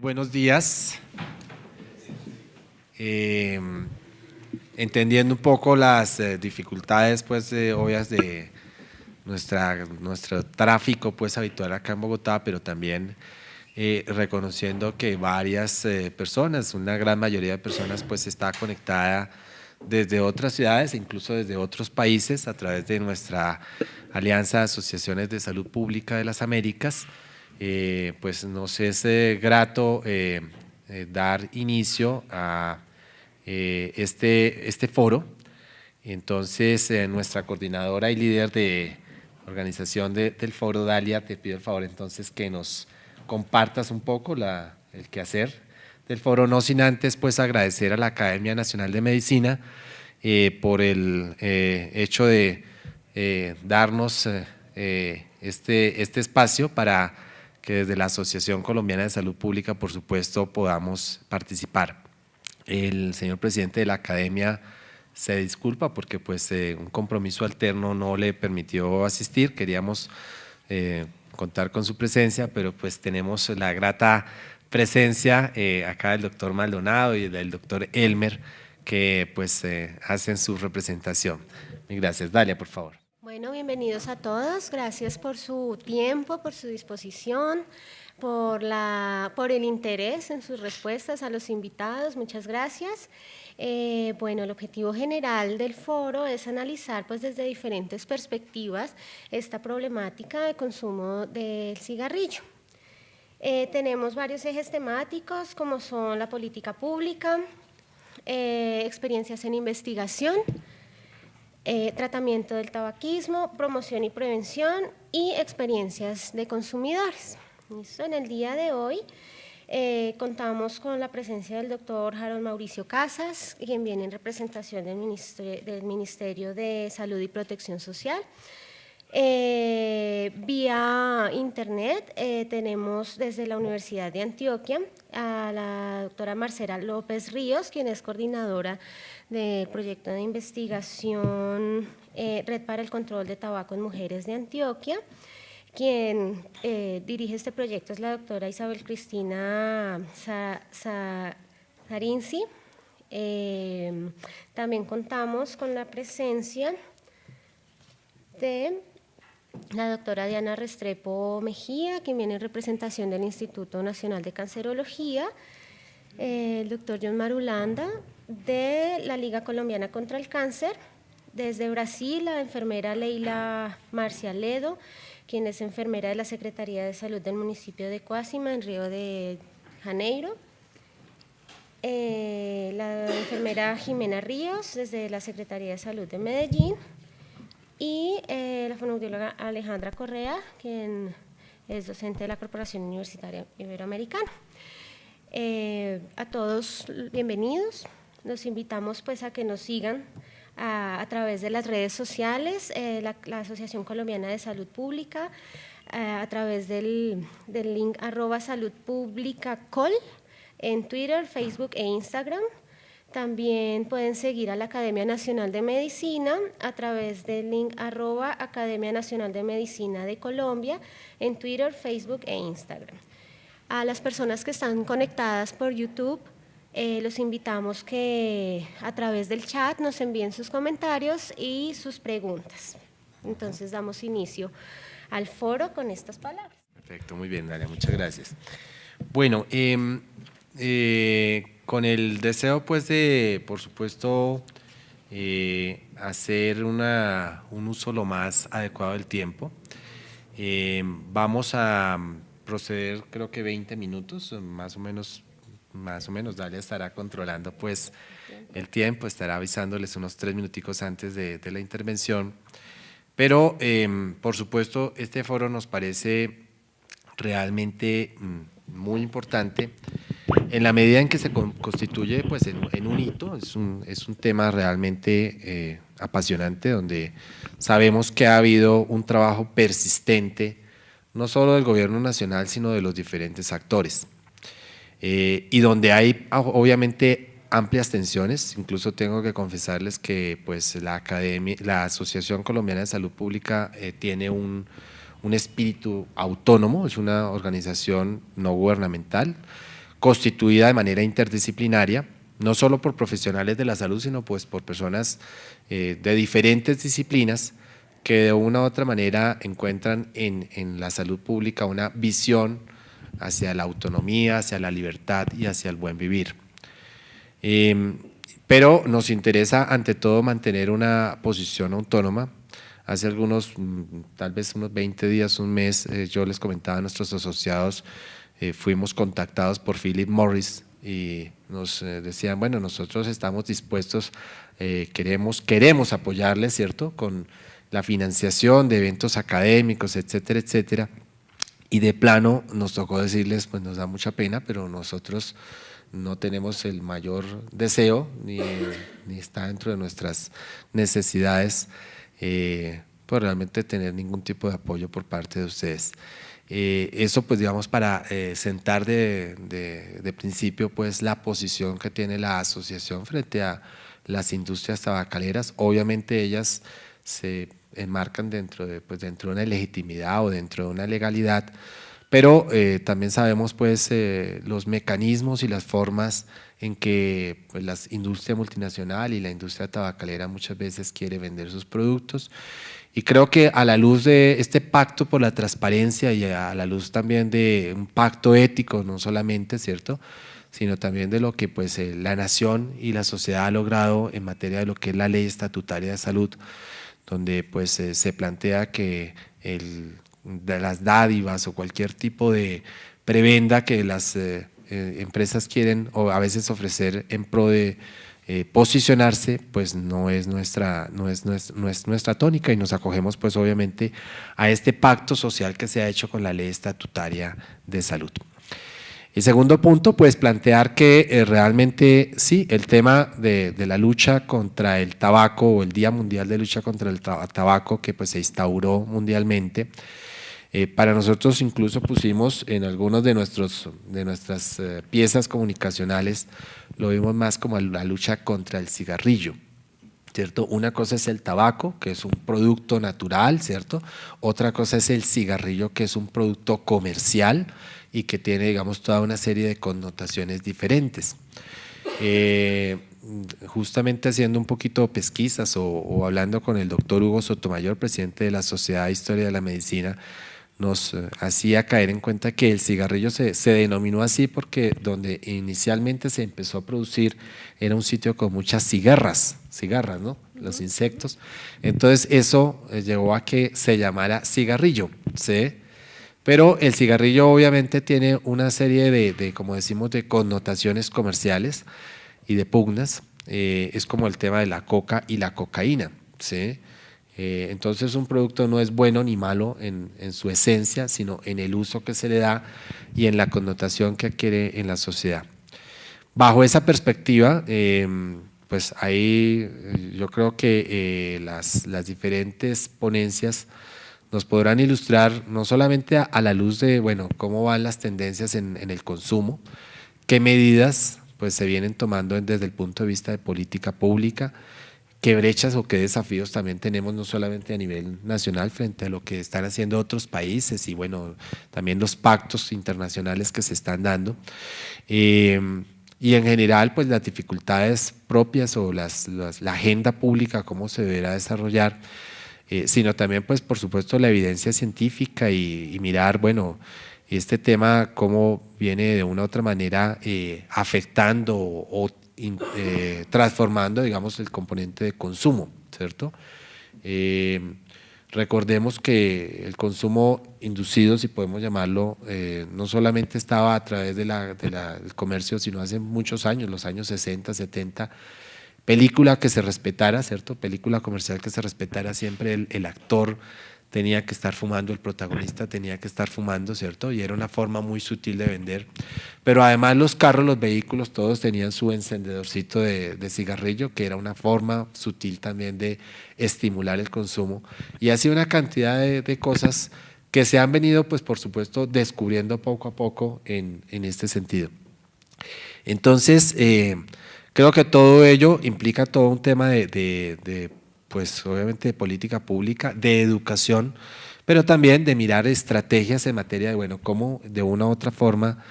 Buenos días. Entendiendo un poco las dificultades pues obvias de nuestro tráfico pues habitual acá en Bogotá, pero también reconociendo que varias personas, una gran mayoría de personas pues está conectada desde otras ciudades e incluso desde otros países a través de nuestra Alianza de Asociaciones de Salud Pública de las Américas. Pues nos es grato dar inicio a este foro. Entonces, nuestra coordinadora y líder de organización del foro, Dalia, te pido el favor entonces que nos compartas un poco el quehacer del foro, no sin antes pues agradecer a la Academia Nacional de Medicina por el hecho de darnos este espacio para que desde la Asociación Colombiana de Salud Pública, por supuesto, podamos participar. El señor presidente de la Academia se disculpa porque pues un compromiso alterno no le permitió asistir. Queríamos contar con su presencia, pero pues tenemos la grata presencia acá del doctor Maldonado y del doctor Elmer, que pues hacen su representación. Gracias. Dalia, por favor. Bueno, bienvenidos a todos. Gracias por su tiempo, por su disposición, por el interés en sus respuestas a los invitados. Muchas gracias. Bueno, el objetivo general del foro es analizar pues, desde diferentes perspectivas esta problemática de consumo del cigarrillo. Tenemos varios ejes temáticos como son la política pública, experiencias en investigación, tratamiento del tabaquismo, promoción y prevención y experiencias de consumidores. En el día de hoy contamos con la presencia del doctor Harold Mauricio Casas, quien viene en representación del Ministerio de Salud y Protección Social. Vía internet tenemos desde la Universidad de Antioquia a la doctora Marcela López Ríos, quien es coordinadora del proyecto de investigación Red para el Control de Tabaco en Mujeres de Antioquia. Quien dirige este proyecto es la doctora Isabel Cristina Zarinzi. También contamos con la presencia de la doctora Diana Restrepo Mejía, quien viene en representación del Instituto Nacional de Cancerología, el doctor John Marulanda, de la Liga Colombiana contra el Cáncer, desde Brasil, la enfermera Leila Marcia Ledo, quien es enfermera de la Secretaría de Salud del municipio de Coaxima, en Río de Janeiro, la enfermera Jimena Ríos, desde la Secretaría de Salud de Medellín, y la fonoaudióloga Alejandra Correa, quien es docente de la Corporación Universitaria Iberoamericana. A todos bienvenidos, los invitamos pues a que nos sigan a través de las redes sociales, la Asociación Colombiana de Salud Pública, a través del link @saludpublicacol en Twitter, Facebook e Instagram. También pueden seguir a la Academia Nacional de Medicina a través del link @Academia Nacional de Medicina de Colombia en Twitter, Facebook e Instagram. A las personas que están conectadas por YouTube, los invitamos que a través del chat nos envíen sus comentarios y sus preguntas. Entonces damos inicio al foro con estas palabras. Perfecto, muy bien, Dalia, muchas gracias. Bueno, con el deseo pues de, por supuesto, hacer un uso lo más adecuado del tiempo, vamos a proceder creo que 20 minutos, más o menos Dalia estará controlando pues el tiempo, estará avisándoles unos 3 minuticos antes de la intervención, pero por supuesto este foro nos parece realmente muy importante en la medida en que se constituye pues, en un hito. Es un tema realmente apasionante, donde sabemos que ha habido un trabajo persistente, no solo del gobierno nacional, sino de los diferentes actores, y donde hay obviamente amplias tensiones. Incluso tengo que confesarles que pues, la Asociación Colombiana de Salud Pública tiene un espíritu autónomo, es una organización no gubernamental, constituida de manera interdisciplinaria, no solo por profesionales de la salud, sino pues por personas de diferentes disciplinas que de una u otra manera encuentran en la salud pública una visión hacia la autonomía, hacia la libertad y hacia el buen vivir. Pero nos interesa ante todo mantener una posición autónoma. Hace algunos, tal vez unos 20 días, un mes, yo les comentaba a nuestros asociados, fuimos contactados por Philip Morris y nos decían, bueno, nosotros estamos dispuestos, queremos apoyarles, ¿cierto?, con la financiación de eventos académicos, etcétera, etcétera. Y de plano nos tocó decirles, pues nos da mucha pena, pero nosotros no tenemos el mayor deseo, ni está dentro de nuestras necesidades, pues realmente tener ningún tipo de apoyo por parte de ustedes. Eso pues digamos para sentar de principio pues la posición que tiene la asociación frente a las industrias tabacaleras. Obviamente ellas se enmarcan dentro de una legitimidad o dentro de una legalidad, pero también sabemos pues los mecanismos y las formas en que pues, la industria multinacional y la industria tabacalera muchas veces quiere vender sus productos, y creo que a la luz de este pacto por la transparencia y a la luz también de un pacto ético, no solamente, ¿cierto?, sino también de lo que pues la nación y la sociedad ha logrado en materia de lo que es la ley estatutaria de salud, donde pues se plantea que de las dádivas o cualquier tipo de prebenda que las empresas quieren o a veces ofrecer en pro de posicionarse, pues no es nuestra tónica, y nos acogemos pues obviamente a este pacto social que se ha hecho con la ley estatutaria de salud. El segundo punto, pues plantear que realmente sí, el tema de la lucha contra el tabaco o el Día Mundial de Lucha contra el Tabaco que pues se instauró mundialmente, para nosotros incluso pusimos en algunos de nuestras piezas comunicacionales, lo vimos más como la lucha contra el cigarrillo, ¿cierto? Una cosa es el tabaco, que es un producto natural, ¿cierto? Otra cosa es el cigarrillo, que es un producto comercial y que tiene, digamos, toda una serie de connotaciones diferentes. Justamente haciendo un poquito de pesquisas o hablando con el doctor Hugo Sotomayor, presidente de la Sociedad de Historia de la Medicina, nos hacía caer en cuenta que el cigarrillo se denominó así porque donde inicialmente se empezó a producir era un sitio con muchas cigarras, ¿no?, los insectos. Entonces eso llevó a que se llamara cigarrillo, ¿sí? Pero el cigarrillo obviamente tiene una serie de como decimos, de connotaciones comerciales y de pugnas. Es como el tema de la coca y la cocaína, ¿sí? Entonces un producto no es bueno ni malo en su esencia, sino en el uso que se le da y en la connotación que adquiere en la sociedad. Bajo esa perspectiva, pues ahí yo creo que las diferentes ponencias nos podrán ilustrar no solamente a la luz de, bueno, cómo van las tendencias en el consumo, qué medidas pues se vienen tomando desde el punto de vista de política pública, qué brechas o qué desafíos también tenemos no solamente a nivel nacional frente a lo que están haciendo otros países y bueno, también los pactos internacionales que se están dando. Y en general pues las dificultades propias o la agenda pública, cómo se deberá desarrollar, sino también pues por supuesto la evidencia científica y mirar, bueno, este tema cómo viene de una u otra manera afectando o transformando, digamos, el componente de consumo, ¿cierto? Recordemos que el consumo inducido, si podemos llamarlo, no solamente estaba a través del comercio, sino hace muchos años, los años 60, 70, película que se respetara, ¿cierto? Película comercial que se respetara, siempre el actor tenía que estar fumando, el protagonista tenía que estar fumando, ¿cierto? Y era una forma muy sutil de vender. Pero además los carros, los vehículos, todos tenían su encendedorcito de cigarrillo, que era una forma sutil también de estimular el consumo. Y así una cantidad de cosas que se han venido, pues por supuesto, descubriendo poco a poco en este sentido. Entonces, creo que todo ello implica todo un tema pues obviamente de política pública, de educación, pero también de mirar estrategias en materia de, bueno, cómo de una u otra forma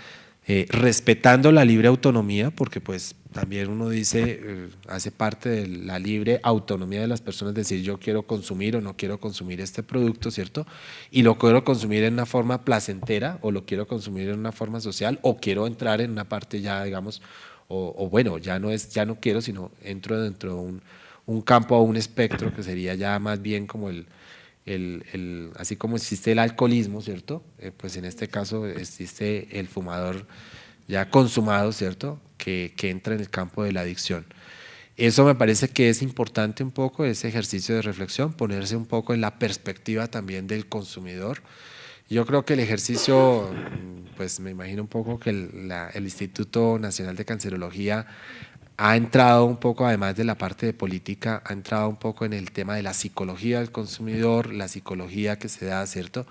respetando la libre autonomía, porque pues también uno dice, hace parte de la libre autonomía de las personas, decir yo quiero consumir o no quiero consumir este producto, ¿cierto? Y lo quiero consumir en una forma placentera o lo quiero consumir en una forma social o quiero entrar en una parte ya, digamos, o bueno, ya no quiero, sino entro dentro de un campo o un espectro que sería ya más bien como así como existe el alcoholismo, ¿cierto? Pues en este caso existe el fumador ya consumado, ¿cierto? Que entra en el campo de la adicción. Eso me parece que es importante un poco, ese ejercicio de reflexión, ponerse un poco en la perspectiva también del consumidor. Yo creo que el ejercicio, pues me imagino un poco que el Instituto Nacional de Cancerología ha entrado un poco, además de la parte de política, ha entrado un poco en el tema de la psicología del consumidor, la psicología que se da, ¿cierto?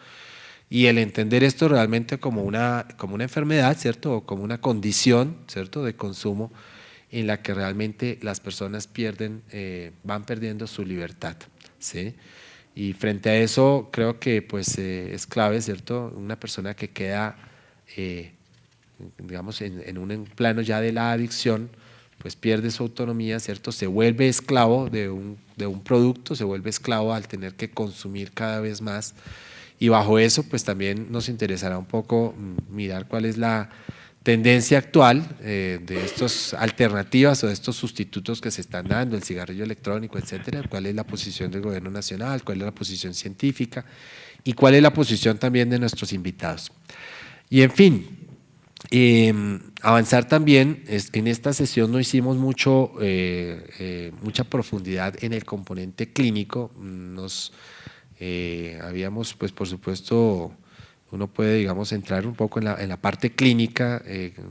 Y el entender esto realmente como una enfermedad, ¿cierto? O como una condición, ¿cierto? De consumo en la que realmente las personas van perdiendo su libertad, ¿sí? Y frente a eso creo que pues es clave, ¿cierto? Una persona que queda, digamos, en un plano ya de la adicción, pues pierde su autonomía, ¿cierto? Se vuelve esclavo de un producto, se vuelve esclavo al tener que consumir cada vez más. Y bajo eso, pues también nos interesará un poco mirar cuál es la tendencia actual de estas alternativas o de estos sustitutos que se están dando, el cigarrillo electrónico, etcétera, cuál es la posición del gobierno nacional, cuál es la posición científica y cuál es la posición también de nuestros invitados. Y en fin, avanzar también, en esta sesión no hicimos mucha profundidad en el componente clínico, habíamos, pues por supuesto, uno puede, digamos, entrar un poco en la parte clínica,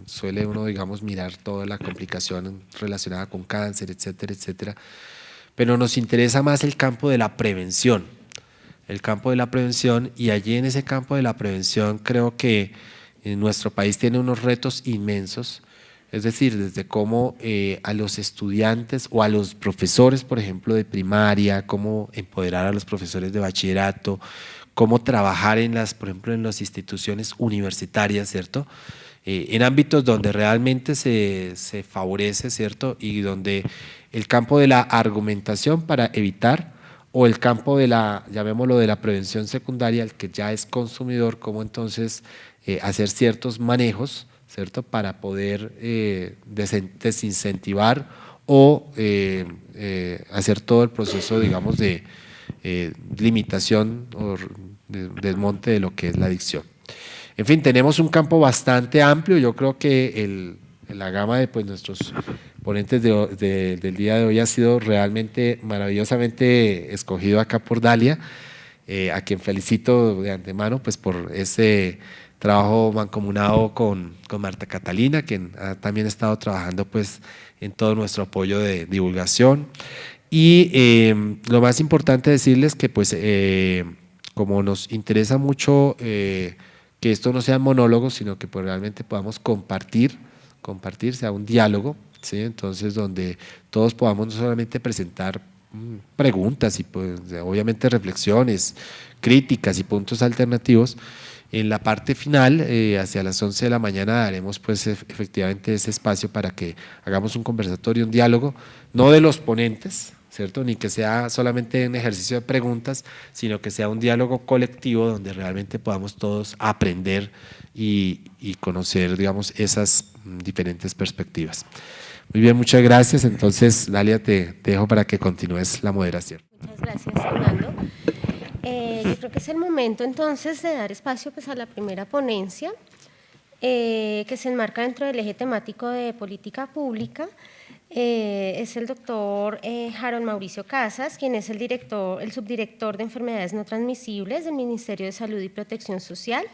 suele uno, digamos, mirar toda la complicación relacionada con cáncer, etcétera, etcétera, pero nos interesa más el campo de la prevención, y allí en ese campo de la prevención creo que nuestro país tiene unos retos inmensos, es decir, desde cómo a los estudiantes o a los profesores, por ejemplo, de primaria, cómo empoderar a los profesores de bachillerato, cómo trabajar por ejemplo, en las instituciones universitarias, ¿cierto? En ámbitos donde realmente se favorece, ¿cierto? Y donde el campo de la argumentación para evitar o el campo de llamémoslo, de la prevención secundaria, el que ya es consumidor, cómo entonces hacer ciertos manejos, ¿cierto? Para poder desincentivar o hacer todo el proceso, digamos, de limitación o desmonte de lo que es la adicción. En fin, tenemos un campo bastante amplio. Yo creo que la gama de pues, nuestros ponentes del día de hoy ha sido realmente maravillosamente escogido acá por Dalia, a quien felicito de antemano pues, por ese trabajo mancomunado con Marta Catalina, quien ha también estado trabajando pues, en todo nuestro apoyo de divulgación. Y lo más importante decirles que pues como nos interesa mucho que esto no sea monólogo, sino que pues, realmente podamos compartir, sea un diálogo, ¿sí? Entonces donde todos podamos no solamente presentar preguntas y pues, obviamente reflexiones, críticas y puntos alternativos. En la parte final, hacia las 11 de la mañana, daremos pues efectivamente ese espacio para que hagamos un conversatorio, un diálogo, no de los ponentes, ¿cierto? Ni que sea solamente un ejercicio de preguntas, sino que sea un diálogo colectivo donde realmente podamos todos aprender y conocer, digamos, esas diferentes perspectivas. Muy bien, muchas gracias. Entonces, Dalia, te dejo para que continúes la moderación. Muchas gracias, Fernando. Yo creo que es el momento entonces de dar espacio pues, a la primera ponencia, que se enmarca dentro del eje temático de política pública. Es el doctor Harold Mauricio Casas, quien es el subdirector de enfermedades no transmisibles del Ministerio de Salud y Protección Social.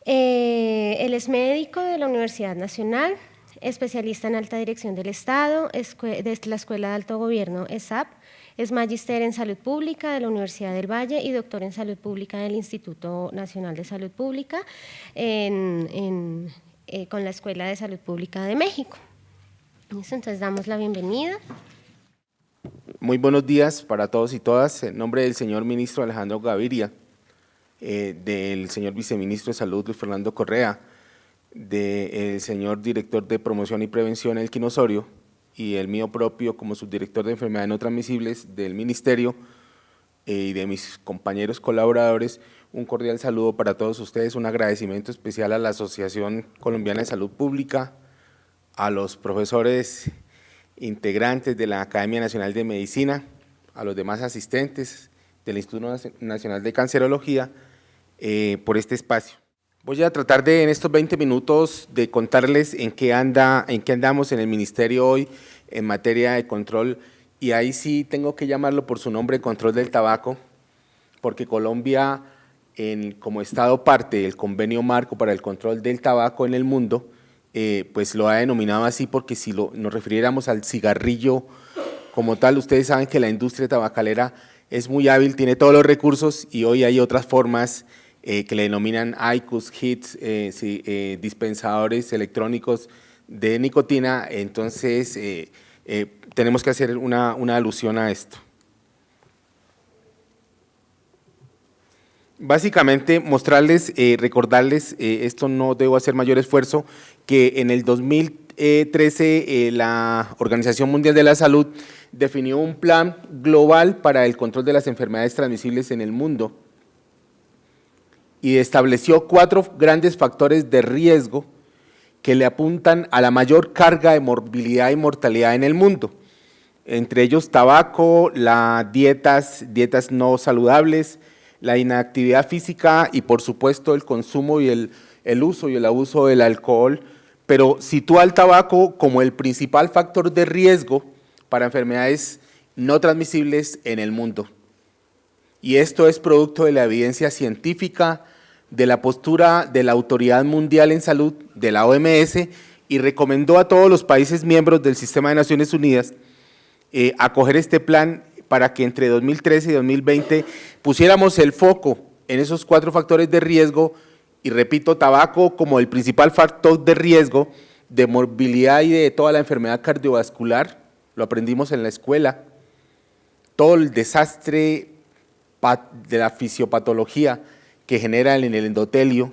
Él es médico de la Universidad Nacional, especialista en alta dirección del Estado, de la Escuela de Alto Gobierno ESAP, es magíster en Salud Pública de la Universidad del Valle y doctor en Salud Pública del Instituto Nacional de Salud Pública con la Escuela de Salud Pública de México. Entonces damos la bienvenida. Muy buenos días para todos y todas. En nombre del señor ministro Alejandro Gaviria, del señor viceministro de Salud Luis Fernando Correa del señor director de Promoción y Prevención, Elkin Osorio, y el mío propio como subdirector de Enfermedades No Transmisibles del Ministerio y de mis compañeros colaboradores, un cordial saludo para todos ustedes, un agradecimiento especial a la Asociación Colombiana de Salud Pública, a los profesores integrantes de la Academia Nacional de Medicina, a los demás asistentes del Instituto Nacional de Cancerología por este espacio. Voy a tratar de, en estos 20 minutos, de contarles en qué andamos en el Ministerio hoy en materia de control, y ahí sí tengo que llamarlo por su nombre, control del tabaco, porque Colombia, como Estado parte del Convenio Marco para el Control del Tabaco en el mundo, pues lo ha denominado así porque si nos refiriéramos al cigarrillo como tal, ustedes saben que la industria tabacalera es muy hábil, tiene todos los recursos y hoy hay otras formas que le denominan IQOS, HEETS, dispensadores electrónicos de nicotina, entonces tenemos que hacer una alusión a esto. Básicamente mostrarles, recordarles, esto no debo hacer mayor esfuerzo, que en el 2013 la Organización Mundial de la Salud definió un plan global para el control de las enfermedades transmisibles en el mundo y estableció 4 grandes factores de riesgo que le apuntan a la mayor carga de morbilidad y mortalidad en el mundo, entre ellos tabaco, las dietas no saludables, la inactividad física y por supuesto el consumo y el uso y el abuso del alcohol, pero sitúa el tabaco como el principal factor de riesgo para enfermedades no transmisibles en el mundo. Y esto es producto de la evidencia científica, de la postura de la Autoridad Mundial en Salud, de la OMS, y recomendó a todos los países miembros del Sistema de Naciones Unidas acoger este plan para que entre 2013 y 2020 pusiéramos el foco en esos 4 factores de riesgo, y repito, tabaco como el principal factor de riesgo de morbilidad y de toda la enfermedad cardiovascular, lo aprendimos en la escuela, todo el desastre de la fisiopatología que genera en el endotelio,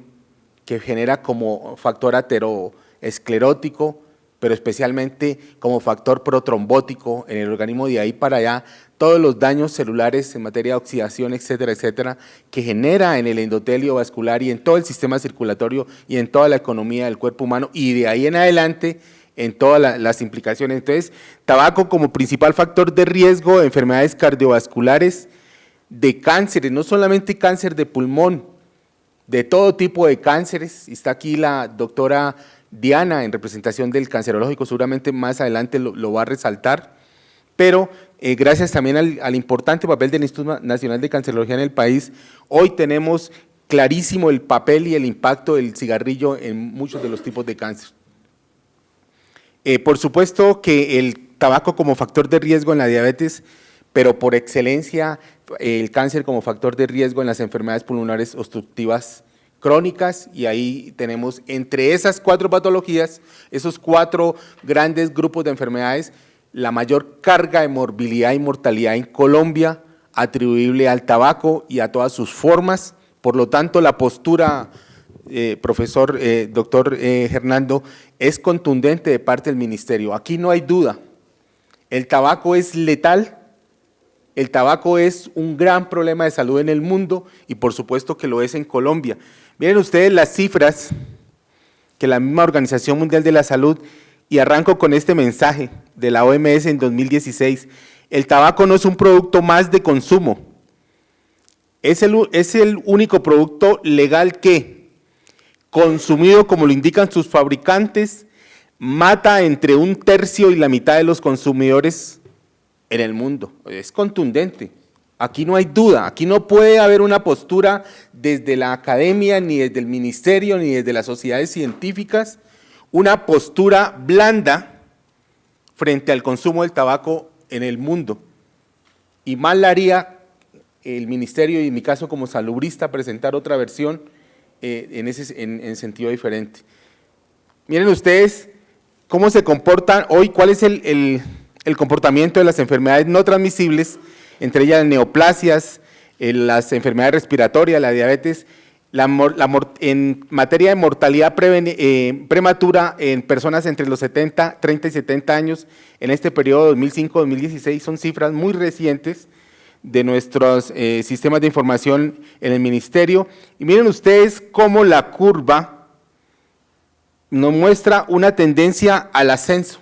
que genera como factor ateroesclerótico, pero especialmente como factor protrombótico en el organismo, de ahí para allá, todos los daños celulares en materia de oxidación, etcétera, etcétera, que genera en el endotelio vascular y en todo el sistema circulatorio y en toda la economía del cuerpo humano, y de ahí en adelante en todas las implicaciones. Entonces, tabaco como principal factor de riesgo de enfermedades cardiovasculares, de cánceres, no solamente cáncer de pulmón, de todo tipo de cánceres. Está aquí la doctora Diana en representación del cancerológico, seguramente más adelante lo va a resaltar, pero gracias también al importante papel del Instituto Nacional de Cancerología en el país, hoy tenemos clarísimo el papel y el impacto del cigarrillo en muchos de los tipos de cáncer. Por supuesto que el tabaco como factor de riesgo en la diabetes, pero por excelencia el cáncer como factor de riesgo en las enfermedades pulmonares obstructivas crónicas, y ahí tenemos entre esas 4 patologías, esos 4 grandes grupos de enfermedades, la mayor carga de morbilidad y mortalidad en Colombia atribuible al tabaco y a todas sus formas. Por lo tanto, la postura, doctor Hernando, es contundente de parte del Ministerio. Aquí no hay duda, el tabaco es letal. El tabaco es un gran problema de salud en el mundo y por supuesto que lo es en Colombia. Miren ustedes las cifras que la misma Organización Mundial de la Salud, y arranco con este mensaje de la OMS en 2016, el tabaco no es un producto más de consumo, es el único producto legal que, consumido como lo indican sus fabricantes, mata entre 1/3 y la mitad de los consumidores en el mundo. Es contundente, aquí no hay duda, aquí no puede haber una postura desde la academia, ni desde el ministerio, ni desde las sociedades científicas, una postura blanda frente al consumo del tabaco en el mundo. Y mal le haría el ministerio, y en mi caso como salubrista, presentar otra versión en sentido diferente. Miren ustedes cómo se comportan hoy, cuál es el comportamiento de las enfermedades no transmisibles, entre ellas neoplasias, las enfermedades respiratorias, la diabetes, En materia de mortalidad prematura en personas entre los 30 y 70 años, en este periodo 2005-2016, son cifras muy recientes de nuestros sistemas de información en el ministerio. Y miren ustedes cómo la curva nos muestra una tendencia al ascenso.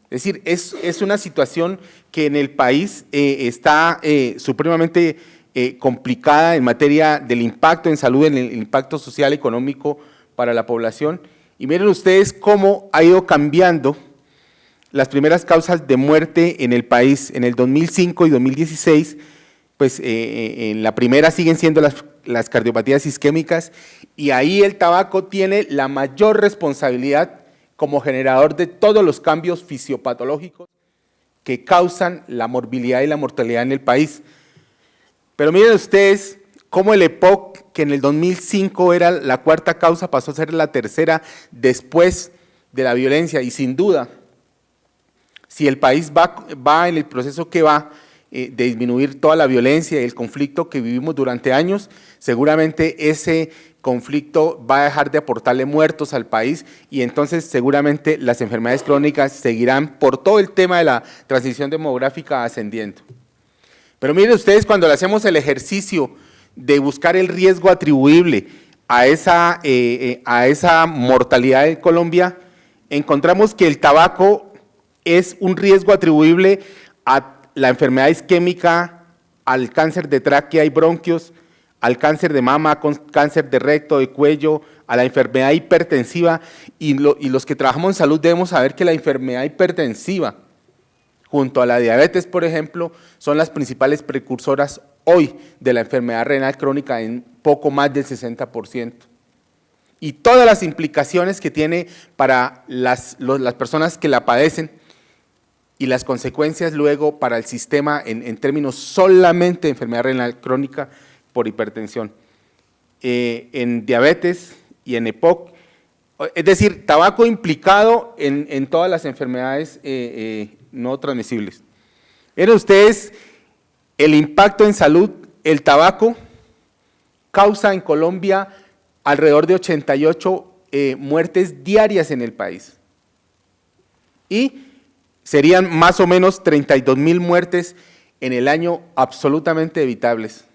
Es decir, es una situación que en el país está supremamente complicada en materia del impacto en salud, en el impacto social, económico para la población. Y miren ustedes cómo ha ido cambiando las primeras causas de muerte en el país. En el 2005 y 2016, pues en la primera siguen siendo las cardiopatías isquémicas, y ahí el tabaco tiene la mayor responsabilidad como generador de todos los cambios fisiopatológicos que causan la morbilidad y la mortalidad en el país. Pero miren ustedes cómo el EPOC, que en el 2005 era la cuarta causa, pasó a ser la tercera después de la violencia, y sin duda, si el país va en el proceso que va de disminuir toda la violencia y el conflicto que vivimos durante años, seguramente ese conflicto va a dejar de aportarle muertos al país, y entonces seguramente las enfermedades crónicas seguirán por todo el tema de la transición demográfica ascendiendo. Pero miren ustedes, cuando le hacemos el ejercicio de buscar el riesgo atribuible a esa mortalidad en Colombia, encontramos que el tabaco es un riesgo atribuible a la enfermedad isquémica, al cáncer de tráquea y bronquios, al cáncer de mama, cáncer de recto, de cuello, a la enfermedad hipertensiva, y los que trabajamos en salud debemos saber que la enfermedad hipertensiva, junto a la diabetes, por ejemplo, son las principales precursoras hoy de la enfermedad renal crónica en poco más del 60%. Y todas las implicaciones que tiene para las personas que la padecen y las consecuencias luego para el sistema en términos solamente de enfermedad renal crónica por hipertensión. En diabetes y en EPOC, es decir, tabaco implicado en todas las enfermedades no transmisibles. Miren ustedes el impacto en salud. El tabaco causa en Colombia alrededor de 88 muertes diarias en el país, y serían más o menos 32.000 muertes en el año absolutamente evitables.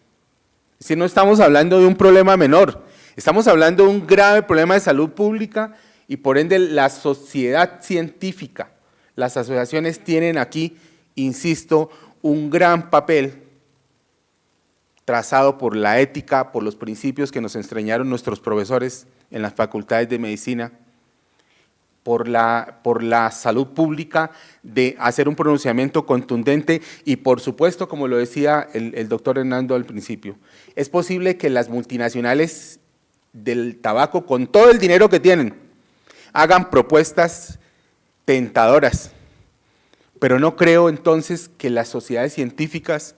Es decir, no estamos hablando de un problema menor, estamos hablando de un grave problema de salud pública, y por ende la sociedad científica, las asociaciones tienen aquí, insisto, un gran papel trazado por la ética, por los principios que nos enseñaron nuestros profesores en las facultades de medicina, por la salud pública, de hacer un pronunciamiento contundente, y por supuesto, como lo decía el doctor Hernando al principio, es posible que las multinacionales del tabaco, con todo el dinero que tienen, hagan propuestas tentadoras, pero no creo entonces que las sociedades científicas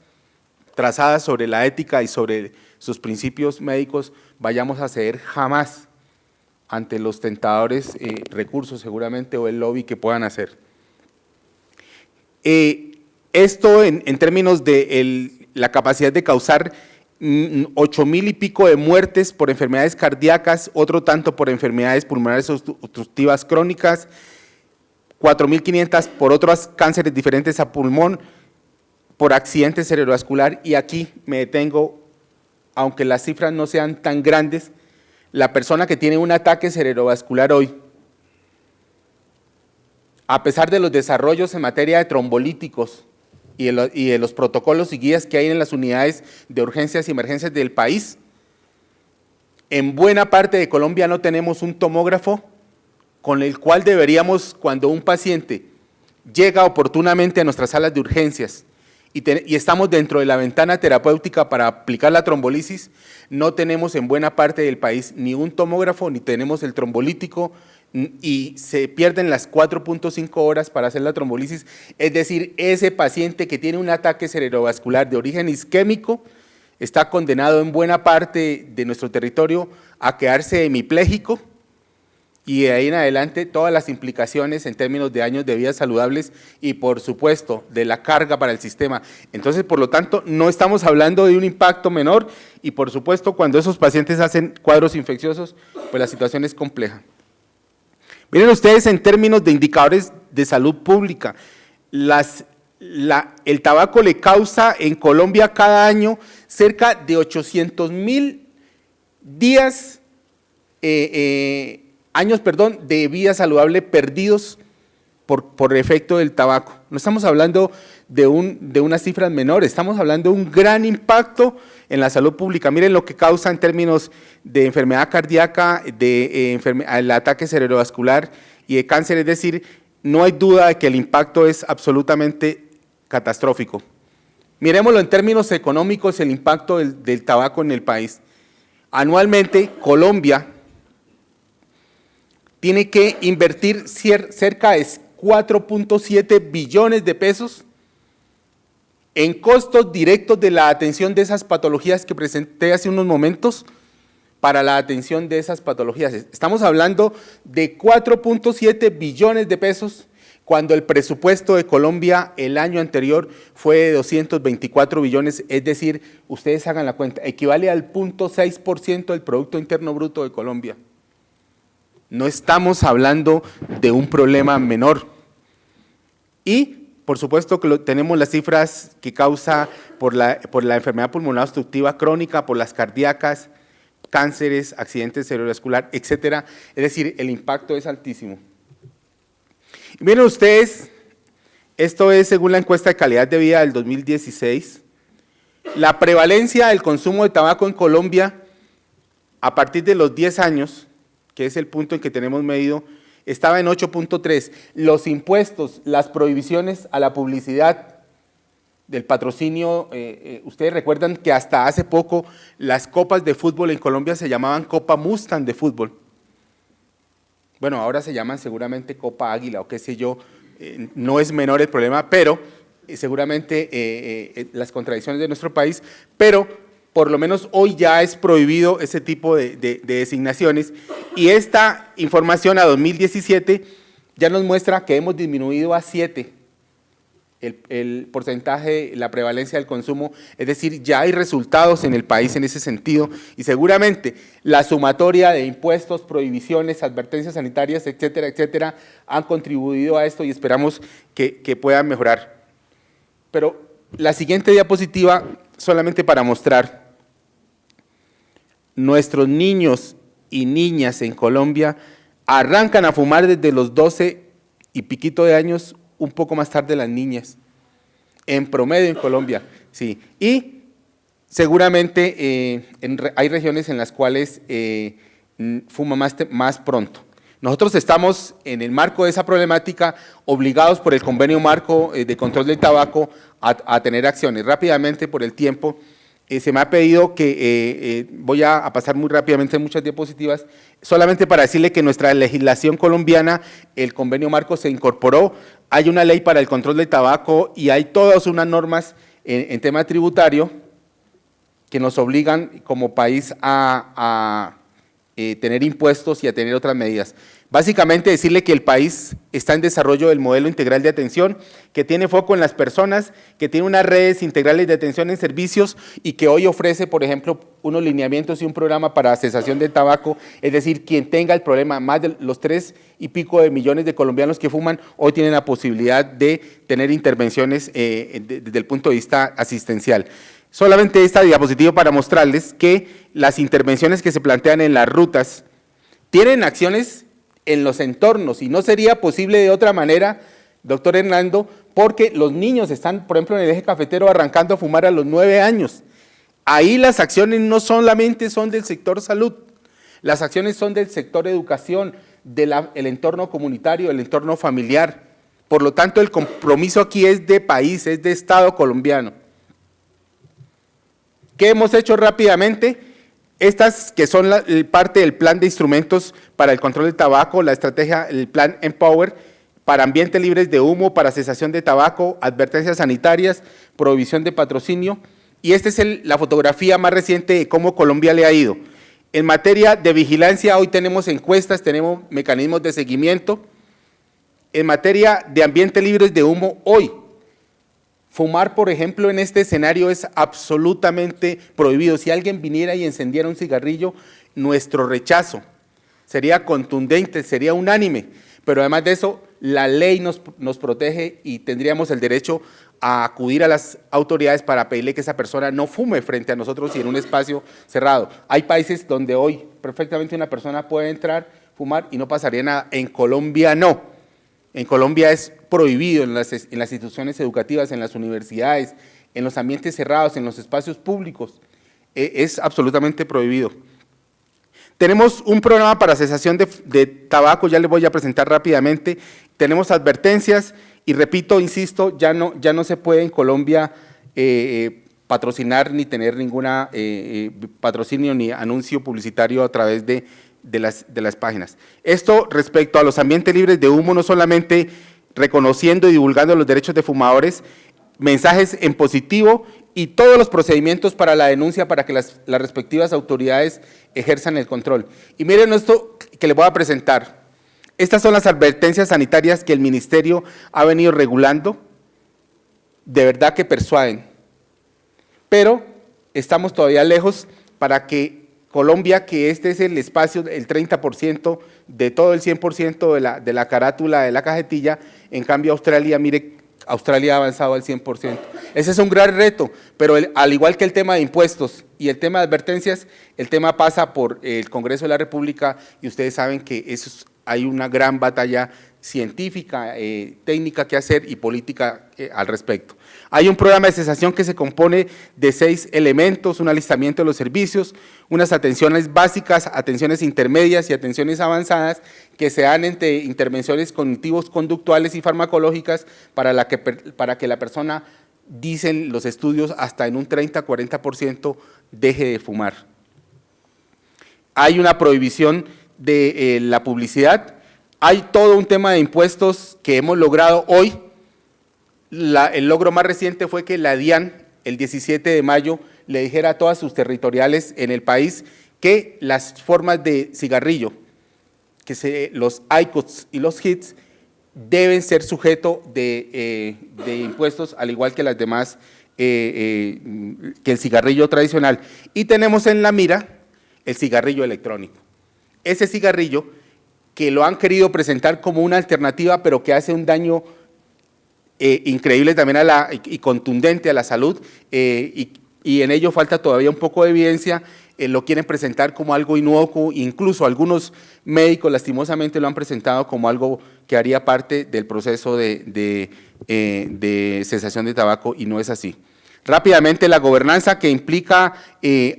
trazadas sobre la ética y sobre sus principios médicos vayamos a ceder jamás ante los tentadores recursos seguramente o el lobby que puedan hacer. Esto en términos de la capacidad de causar 8.000 y pico de muertes por enfermedades cardíacas, otro tanto por enfermedades pulmonares obstructivas crónicas, 4.500 por otros cánceres diferentes a pulmón, por accidente cerebrovascular, y aquí me detengo, aunque las cifras no sean tan grandes. La persona que tiene un ataque cerebrovascular hoy, a pesar de los desarrollos en materia de trombolíticos y de los protocolos y guías que hay en las unidades de urgencias y emergencias del país, en buena parte de Colombia no tenemos un tomógrafo con el cual deberíamos, cuando un paciente llega oportunamente a nuestras salas de urgencias y estamos dentro de la ventana terapéutica para aplicar la trombolisis, no tenemos en buena parte del país ni un tomógrafo, ni tenemos el trombolítico, y se pierden las 4.5 horas para hacer la trombolisis. Es decir, ese paciente que tiene un ataque cerebrovascular de origen isquémico está condenado en buena parte de nuestro territorio a quedarse hemipléjico y de ahí en adelante todas las implicaciones en términos de años de vida saludables y, por supuesto, de la carga para el sistema. Entonces, por lo tanto, no estamos hablando de un impacto menor y, por supuesto, cuando esos pacientes hacen cuadros infecciosos, pues la situación es compleja. Miren ustedes en términos de indicadores de salud pública, el tabaco le causa en Colombia cada año cerca de 800.000 días, años de vida saludable perdidos por efecto del tabaco. No estamos hablando de unas cifras menores, estamos hablando de un gran impacto en la salud pública. Miren lo que causa en términos de enfermedad cardíaca, el ataque cerebrovascular y de cáncer, es decir, no hay duda de que el impacto es absolutamente catastrófico. Miremoslo en términos económicos, el impacto del tabaco en el país. Anualmente, Colombia tiene que invertir cerca de 4.7 billones de pesos en costos directos de la atención de esas patologías que presenté hace unos momentos, para la atención de esas patologías. Estamos hablando de 4.7 billones de pesos, cuando el presupuesto de Colombia el año anterior fue de 224 billones, es decir, ustedes hagan la cuenta, equivale al 0.6% del Producto Interno Bruto de Colombia. No estamos hablando de un problema menor. Y, por supuesto, que tenemos las cifras que causa por la enfermedad pulmonar obstructiva crónica, por las cardíacas, cánceres, accidentes cerebrovasculares, etcétera. Es decir, el impacto es altísimo. Y miren ustedes, esto es según la encuesta de calidad de vida del 2016, la prevalencia del consumo de tabaco en Colombia a partir de los 10 años, que es el punto en que tenemos medido, estaba en 8.3. Los impuestos, las prohibiciones a la publicidad del patrocinio, ustedes recuerdan que hasta hace poco las copas de fútbol en Colombia se llamaban Copa Mustang de fútbol. Bueno, ahora se llaman seguramente Copa Águila o qué sé yo, no es menor el problema, pero seguramente las contradicciones de nuestro país, pero por lo menos hoy ya es prohibido ese tipo de designaciones, y esta información a 2017 ya nos muestra que hemos disminuido a 7 el porcentaje, la prevalencia del consumo, es decir, ya hay resultados en el país en ese sentido, y seguramente la sumatoria de impuestos, prohibiciones, advertencias sanitarias, etcétera, etcétera, han contribuido a esto y esperamos que puedan mejorar. Pero la siguiente diapositiva, solamente para mostrar, nuestros niños y niñas en Colombia arrancan a fumar desde los 12 y piquito de años, un poco más tarde las niñas, en promedio en Colombia, sí. Y seguramente hay regiones en las cuales fuma más pronto. Nosotros estamos en el marco de esa problemática obligados por el convenio marco de control del tabaco a tener acciones. Rápidamente, por el tiempo, se me ha pedido que, voy a pasar muy rápidamente muchas diapositivas, solamente para decirle que nuestra legislación colombiana, el convenio marco se incorporó, hay una ley para el control del tabaco y hay todas unas normas en tema tributario que nos obligan como país a tener impuestos y a tener otras medidas. Básicamente decirle que el país está en desarrollo del modelo integral de atención, que tiene foco en las personas, que tiene unas redes integrales de atención en servicios y que hoy ofrece, por ejemplo, unos lineamientos y un programa para cesación del tabaco, es decir, quien tenga el problema, más de los 3 y pico de millones de colombianos que fuman, hoy tienen la posibilidad de tener intervenciones desde el punto de vista asistencial. Solamente esta diapositiva para mostrarles que las intervenciones que se plantean en las rutas tienen acciones en los entornos, y no sería posible de otra manera, doctor Hernando, porque los niños están, por ejemplo, en el eje cafetero arrancando a fumar a los 9 años. Ahí las acciones no solamente son del sector salud, las acciones son del sector educación, del entorno comunitario, el entorno familiar. Por lo tanto, el compromiso aquí es de país, es de Estado colombiano. ¿Qué hemos hecho rápidamente? Estas que son parte del plan de instrumentos para el control del tabaco, la estrategia, el plan Empower, para ambientes libres de humo, para cesación de tabaco, advertencias sanitarias, prohibición de patrocinio, y esta es la fotografía más reciente de cómo Colombia le ha ido. En materia de vigilancia, hoy tenemos encuestas, tenemos mecanismos de seguimiento. En materia de ambiente libre de humo, hoy, fumar, por ejemplo, en este escenario es absolutamente prohibido. Si alguien viniera y encendiera un cigarrillo, nuestro rechazo sería contundente, sería unánime, pero además de eso, la ley nos protege y tendríamos el derecho a acudir a las autoridades para pedirle que esa persona no fume frente a nosotros y en un espacio cerrado. Hay países donde hoy perfectamente una persona puede entrar, fumar y no pasaría nada. En Colombia no. En Colombia es prohibido en las instituciones educativas, en las universidades, en los ambientes cerrados, en los espacios públicos. Es absolutamente prohibido. Tenemos un programa para cesación de tabaco, ya les voy a presentar rápidamente. Tenemos advertencias y repito, insisto, ya no se puede en Colombia patrocinar ni tener ninguna patrocinio ni anuncio publicitario a través de las páginas. Esto respecto a los ambientes libres de humo, no solamente reconociendo y divulgando los derechos de fumadores, mensajes en positivo y todos los procedimientos para la denuncia para que las respectivas autoridades ejerzan el control. Y miren esto que les voy a presentar. Estas son las advertencias sanitarias que el Ministerio ha venido regulando, de verdad que persuaden, pero estamos todavía lejos para que Colombia, que este es el espacio, el 30% de todo el 100% de la carátula de la cajetilla, en cambio Australia, mire, Australia ha avanzado al 100%. Ese es un gran reto, pero al igual que el tema de impuestos y el tema de advertencias, el tema pasa por el Congreso de la República y ustedes saben que hay una gran batalla científica, técnica que hacer y política al respecto. Hay un programa de cesación que se compone de 6 elementos, un alistamiento de los servicios, unas atenciones básicas, atenciones intermedias y atenciones avanzadas que se dan entre intervenciones cognitivos conductuales y farmacológicas para que la persona, dicen los estudios, hasta en un 30-40% deje de fumar. Hay una prohibición de la publicidad, hay todo un tema de impuestos que hemos logrado hoy. El logro más reciente fue que la DIAN, el 17 de mayo, le dijera a todas sus territoriales en el país que las formas de cigarrillo, los IQOS y los HEETS, deben ser sujeto de impuestos, al igual que las demás, que el cigarrillo tradicional. Y tenemos en la mira el cigarrillo electrónico. Ese cigarrillo que lo han querido presentar como una alternativa, pero que hace un daño increíble también y contundente a la salud, y en ello falta todavía un poco de evidencia. Lo quieren presentar como algo inocuo, incluso algunos médicos lastimosamente lo han presentado como algo que haría parte del proceso de cesación de tabaco, y no es así. Rápidamente, la gobernanza, que implica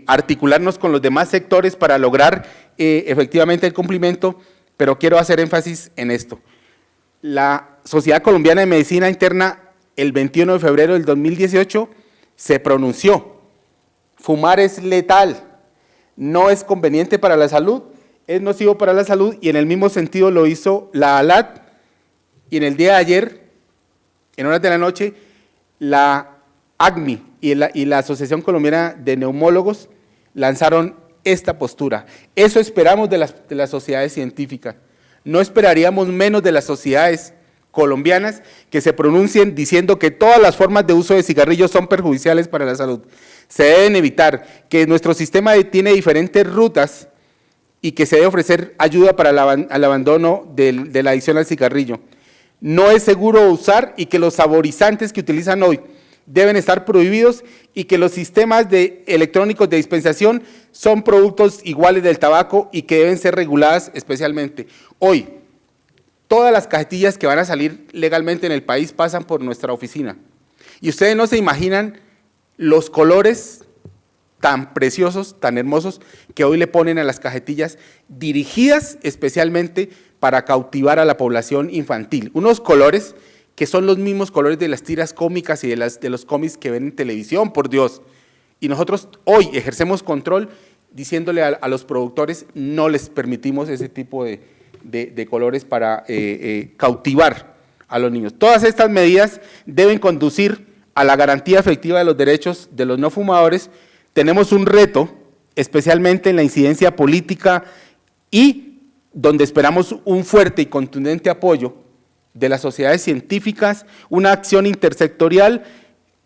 articularnos con los demás sectores para lograr efectivamente el cumplimiento, pero quiero hacer énfasis en esto. La Sociedad Colombiana de Medicina Interna, el 21 de febrero del 2018, se pronunció: fumar es letal, no es conveniente para la salud, es nocivo para la salud, y en el mismo sentido lo hizo la ALAT, y en el día de ayer, en horas de la noche, la ACMI y la Asociación Colombiana de Neumólogos lanzaron esta postura. Eso esperamos de las sociedades científicas. No esperaríamos menos de las sociedades colombianas que se pronuncien diciendo que todas las formas de uso de cigarrillos son perjudiciales para la salud. Se deben evitar, que nuestro sistema tiene diferentes rutas y que se debe ofrecer ayuda para el abandono de la adicción al cigarrillo. No es seguro usar, y que los saborizantes que utilizan hoy deben estar prohibidos, y que los sistemas electrónicos de dispensación son productos iguales del tabaco y que deben ser reguladas especialmente. Hoy, todas las cajetillas que van a salir legalmente en el país pasan por nuestra oficina. Y ustedes no se imaginan los colores tan preciosos, tan hermosos, que hoy le ponen a las cajetillas, dirigidas especialmente para cautivar a la población infantil. Unos colores que son los mismos colores de las tiras cómicas y de los cómics que ven en televisión, por Dios. Y nosotros hoy ejercemos control diciéndole a los productores: no les permitimos ese tipo de colores para cautivar a los niños. Todas estas medidas deben conducir a la garantía efectiva de los derechos de los no fumadores. Tenemos un reto especialmente en la incidencia política y donde esperamos un fuerte y contundente apoyo de las sociedades científicas, una acción intersectorial,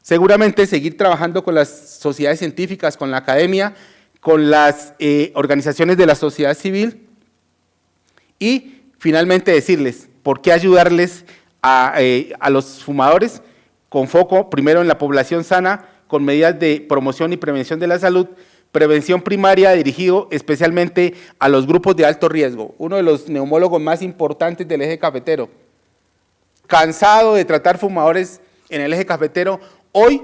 seguramente seguir trabajando con las sociedades científicas, con la academia, con las organizaciones de la sociedad civil y finalmente decirles por qué ayudarles a los fumadores con foco primero en la población sana, con medidas de promoción y prevención de la salud, prevención primaria dirigido especialmente a los grupos de alto riesgo. Uno de los neumólogos más importantes del eje cafetero, cansado de tratar fumadores en el eje cafetero, hoy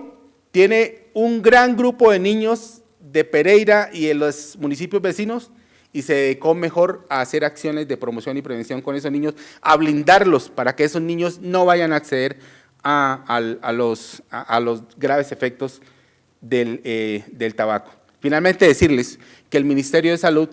tiene un gran grupo de niños de Pereira y en los municipios vecinos y se dedicó mejor a hacer acciones de promoción y prevención con esos niños, a blindarlos para que esos niños no vayan a acceder a los graves efectos del tabaco. Finalmente decirles que el Ministerio de Salud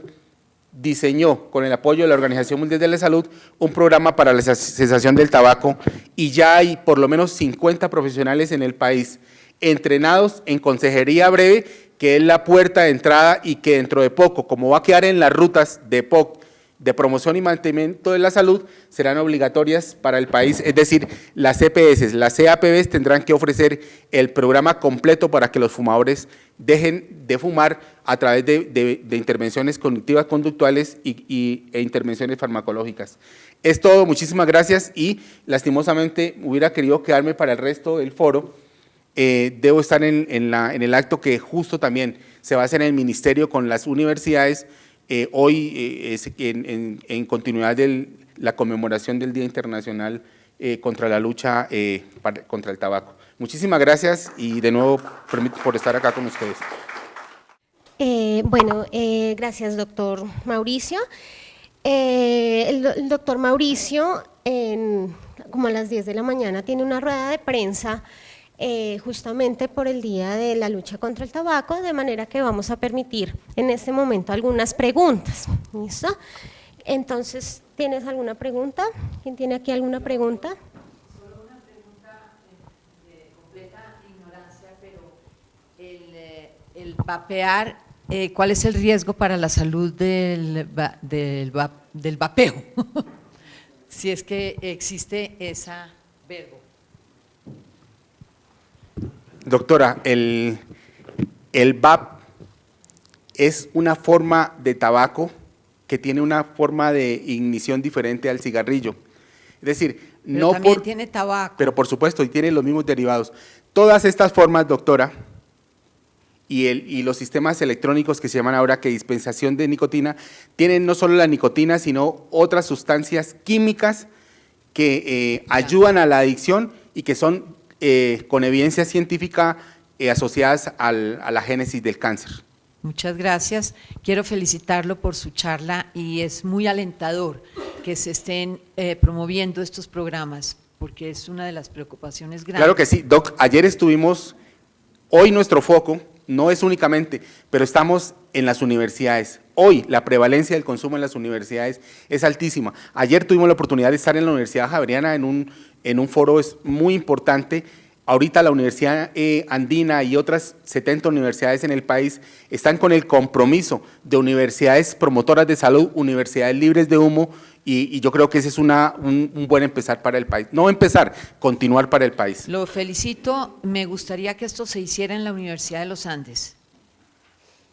diseñó, con el apoyo de la Organización Mundial de la Salud, un programa para la cesación del tabaco y ya hay por lo menos 50 profesionales en el país entrenados en consejería breve, que es la puerta de entrada y que dentro de poco, como va a quedar en las rutas de POC, de promoción y mantenimiento de la salud, serán obligatorias para el país, es decir, las EPS, las CAPBs tendrán que ofrecer el programa completo para que los fumadores dejen de fumar a través de intervenciones cognitivas conductuales e intervenciones farmacológicas. Es todo, muchísimas gracias y lastimosamente hubiera querido quedarme para el resto del foro. Debo estar en el acto que justo también se va a hacer en el ministerio con las universidades, hoy en continuidad de la conmemoración del Día Internacional contra la lucha contra el tabaco. Muchísimas gracias y de nuevo por estar acá con ustedes. Gracias, doctor Mauricio. El doctor Mauricio, como a las 10 de la mañana, tiene una rueda de prensa justamente por el Día de la Lucha contra el Tabaco, de manera que vamos a permitir en este momento algunas preguntas. ¿Listo? Entonces, ¿tienes alguna pregunta? ¿Quién tiene aquí alguna pregunta? Solo una pregunta de completa ignorancia, pero el vapear, ¿cuál es el riesgo para la salud del vapeo? Si es que existe ese verbo. Doctora, el VAP es una forma de tabaco que tiene una forma de ignición diferente al cigarrillo. Es decir, pero también tiene tabaco. Pero por supuesto, y tiene los mismos derivados. Todas estas formas, doctora, y los sistemas electrónicos que se llaman ahora que dispensación de nicotina, tienen no solo la nicotina, sino otras sustancias químicas que ayudan a la adicción y que son con evidencia científica asociadas a la génesis del cáncer. Muchas gracias. Quiero felicitarlo por su charla y es muy alentador que se estén promoviendo estos programas, porque es una de las preocupaciones grandes. Claro que sí, Doc. Ayer estuvimos, hoy nuestro foco no es únicamente, pero estamos en las universidades. Hoy la prevalencia del consumo en las universidades es altísima. Ayer tuvimos la oportunidad de estar en la Universidad Javeriana en un foro muy importante. Ahorita la Universidad Andina y otras 70 universidades en el país están con el compromiso de universidades promotoras de salud, universidades libres de humo, y yo creo que ese es un buen empezar para el país. No empezar, continuar para el país. Lo felicito, me gustaría que esto se hiciera en la Universidad de los Andes.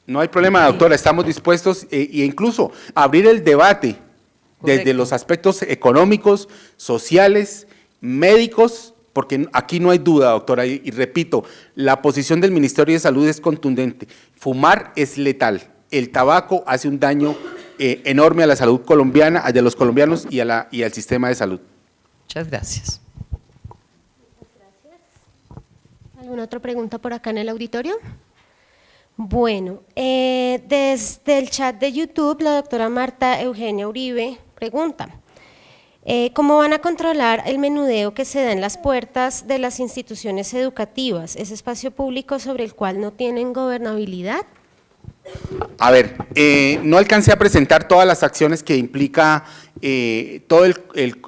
No hay problema, doctora, estamos dispuestos e incluso a abrir el debate. Correcto. Desde los aspectos económicos, sociales, médicos, porque aquí no hay duda, doctora, y repito, la posición del Ministerio de Salud es contundente. Fumar es letal, el tabaco hace un daño enorme a la salud colombiana, a de los colombianos y al sistema de salud. Muchas gracias. ¿Alguna otra pregunta por acá en el auditorio? Bueno, desde el chat de YouTube, la doctora Marta Eugenia Uribe pregunta, ¿cómo van a controlar el menudeo que se da en las puertas de las instituciones educativas, ese espacio público sobre el cual no tienen gobernabilidad? A ver, no alcancé a presentar todas las acciones que implica todo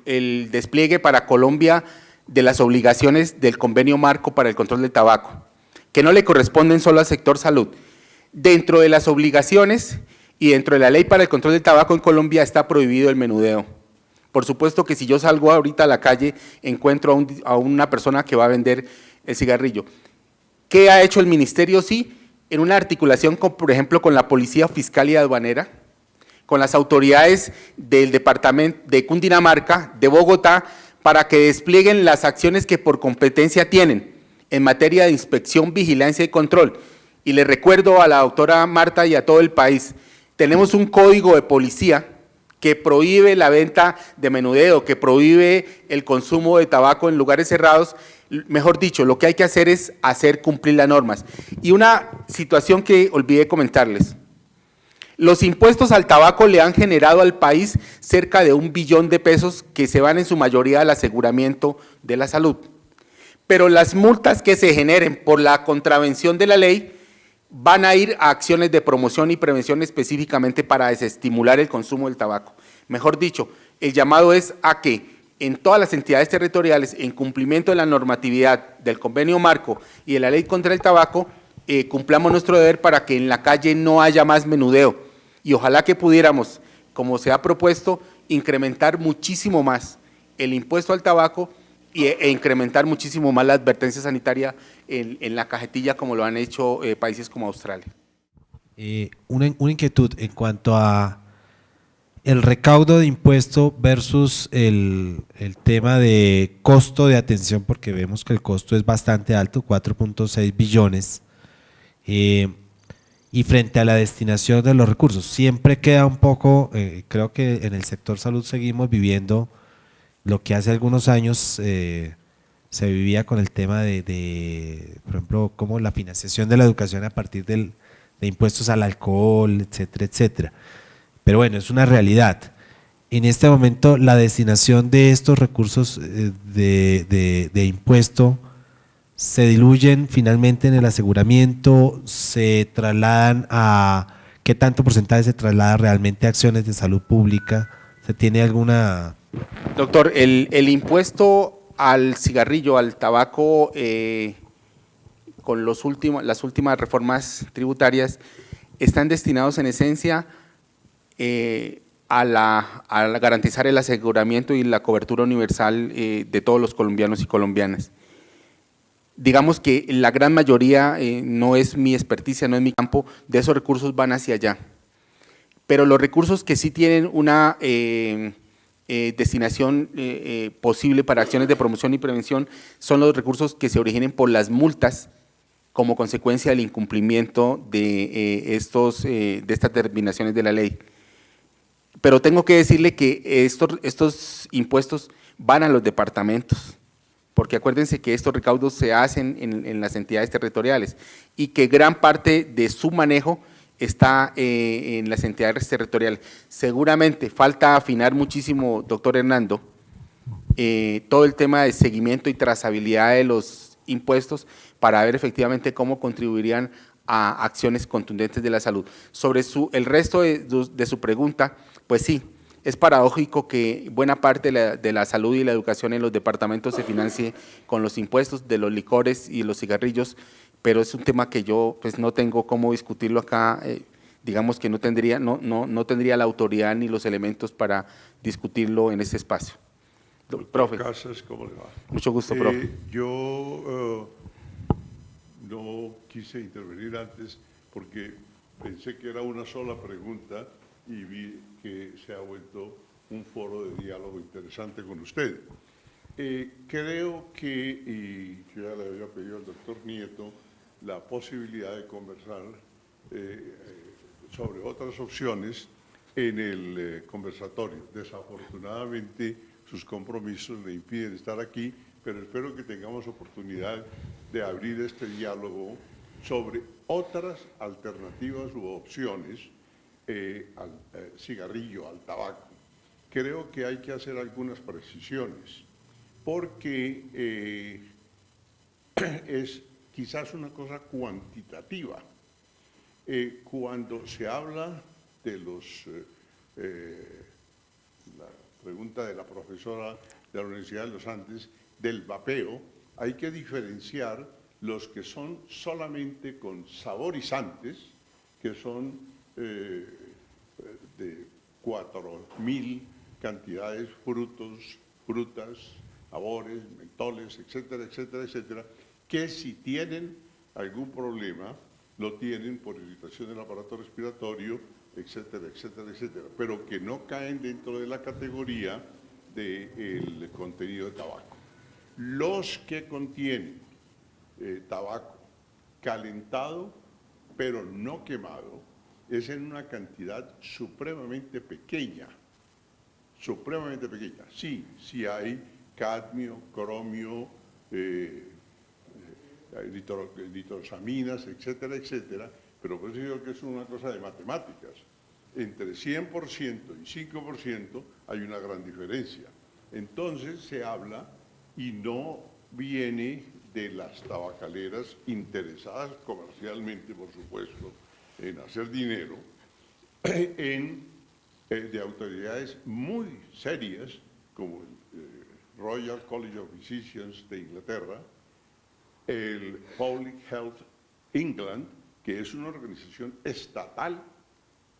el despliegue para Colombia de las obligaciones del convenio marco para el control del tabaco, que no le corresponden solo al sector salud. Dentro de las obligaciones y dentro de la ley para el control del tabaco en Colombia está prohibido el menudeo. Por supuesto que si yo salgo ahorita a la calle, encuentro a una persona que va a vender el cigarrillo. ¿Qué ha hecho el ministerio? Sí, en una articulación, por ejemplo, con la Policía Fiscal y Aduanera, con las autoridades del departamento de Cundinamarca, de Bogotá, para que desplieguen las acciones que por competencia tienen en materia de inspección, vigilancia y control. Y le recuerdo a la doctora Marta y a todo el país, tenemos un código de policía que prohíbe la venta de menudeo, que prohíbe el consumo de tabaco en lugares cerrados. Mejor dicho, lo que hay que hacer es hacer cumplir las normas. Y una situación que olvidé comentarles. Los impuestos al tabaco le han generado al país cerca de 1 billón de pesos que se van en su mayoría al aseguramiento de la salud. Pero las multas que se generen por la contravención de la ley van a ir a acciones de promoción y prevención específicamente para desestimular el consumo del tabaco. Mejor dicho, el llamado es a que en todas las entidades territoriales, en cumplimiento de la normatividad del convenio marco y de la ley contra el tabaco, cumplamos nuestro deber para que en la calle no haya más menudeo. Y ojalá que pudiéramos, como se ha propuesto, incrementar muchísimo más el impuesto al tabaco e incrementar muchísimo más la advertencia sanitaria en la cajetilla, como lo han hecho países como Australia. Una inquietud en cuanto a el recaudo de impuesto versus el tema de costo de atención, porque vemos que el costo es bastante alto, 4.6 billones, y frente a la destinación de los recursos. Siempre queda un poco, creo que en el sector salud seguimos viviendo lo que hace algunos años se vivía con el tema de, por ejemplo, como la financiación de la educación a partir de impuestos al alcohol, etcétera, etcétera. Pero bueno, es una realidad. En este momento, la destinación de estos recursos de impuesto se diluyen finalmente en el aseguramiento, se trasladan a, ¿qué tanto porcentaje se traslada realmente a acciones de salud pública? ¿Se tiene alguna...? Doctor, el impuesto al cigarrillo, al tabaco, con las últimas reformas tributarias, están destinados en esencia a garantizar el aseguramiento y la cobertura universal de todos los colombianos y colombianas. Digamos que la gran mayoría, no es mi experticia, no es mi campo, de esos recursos van hacia allá. Pero los recursos que sí tienen una destinación posible para acciones de promoción y prevención son los recursos que se originen por las multas como consecuencia del incumplimiento de estas determinaciones de la ley. Pero tengo que decirle que estos impuestos van a los departamentos, porque acuérdense que estos recaudos se hacen en las entidades territoriales y que gran parte de su manejo está en las entidades territoriales. Seguramente falta afinar muchísimo, doctor Hernando, todo el tema de seguimiento y trazabilidad de los impuestos para ver efectivamente cómo contribuirían a acciones contundentes de la salud. Sobre el resto de su pregunta, pues sí, es paradójico que buena parte de la salud y la educación en los departamentos se financie con los impuestos de los licores y los cigarrillos, pero es un tema que yo pues no tengo cómo discutirlo acá, digamos que no tendría la autoridad ni los elementos para discutirlo en ese espacio. Profe. Casas, ¿cómo le va? Mucho gusto, profe. Yo no quise intervenir antes porque pensé que era una sola pregunta y vi que se ha vuelto un foro de diálogo interesante con usted. Creo que, y yo ya le había pedido al doctor Nieto la posibilidad de conversar sobre otras opciones en el conversatorio. Desafortunadamente, sus compromisos le impiden estar aquí, pero espero que tengamos oportunidad de abrir este diálogo sobre otras alternativas u opciones al cigarrillo, al tabaco. Creo que hay que hacer algunas precisiones, porque es quizás una cosa cuantitativa. Cuando se habla de la pregunta de la profesora de la Universidad de los Andes, del vapeo, hay que diferenciar los que son solamente con saborizantes que son de 4.000 cantidades, frutas, sabores, mentoles, etcétera, etcétera, etcétera, que si tienen algún problema, lo tienen por irritación del aparato respiratorio, etcétera, etcétera, etcétera, pero que no caen dentro de la categoría del contenido de tabaco. Los que contienen tabaco calentado, pero no quemado, es en una cantidad supremamente pequeña. Sí, sí hay cadmio, cromio, nitrosaminas, etcétera, etcétera, pero por eso digo que es una cosa de matemáticas. Entre 100% y 5% hay una gran diferencia. Entonces se habla, y no viene de las tabacaleras interesadas comercialmente, por supuesto, en hacer dinero, de autoridades muy serias, como el Royal College of Physicians de Inglaterra, el Public Health England, que es una organización estatal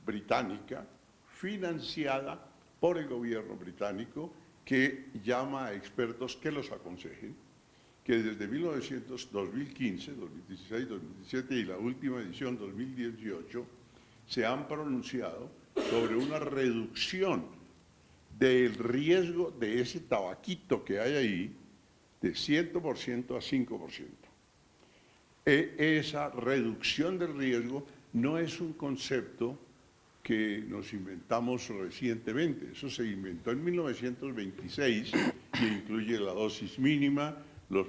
británica financiada por el gobierno británico, que llama a expertos que los aconsejen, que desde 2015, 2016, 2017 y la última edición 2018 se han pronunciado sobre una reducción del riesgo de ese tabaquito que hay ahí de 100% a 5%. Esa reducción del riesgo no es un concepto que nos inventamos recientemente. Eso se inventó en 1926 y incluye la dosis mínima, los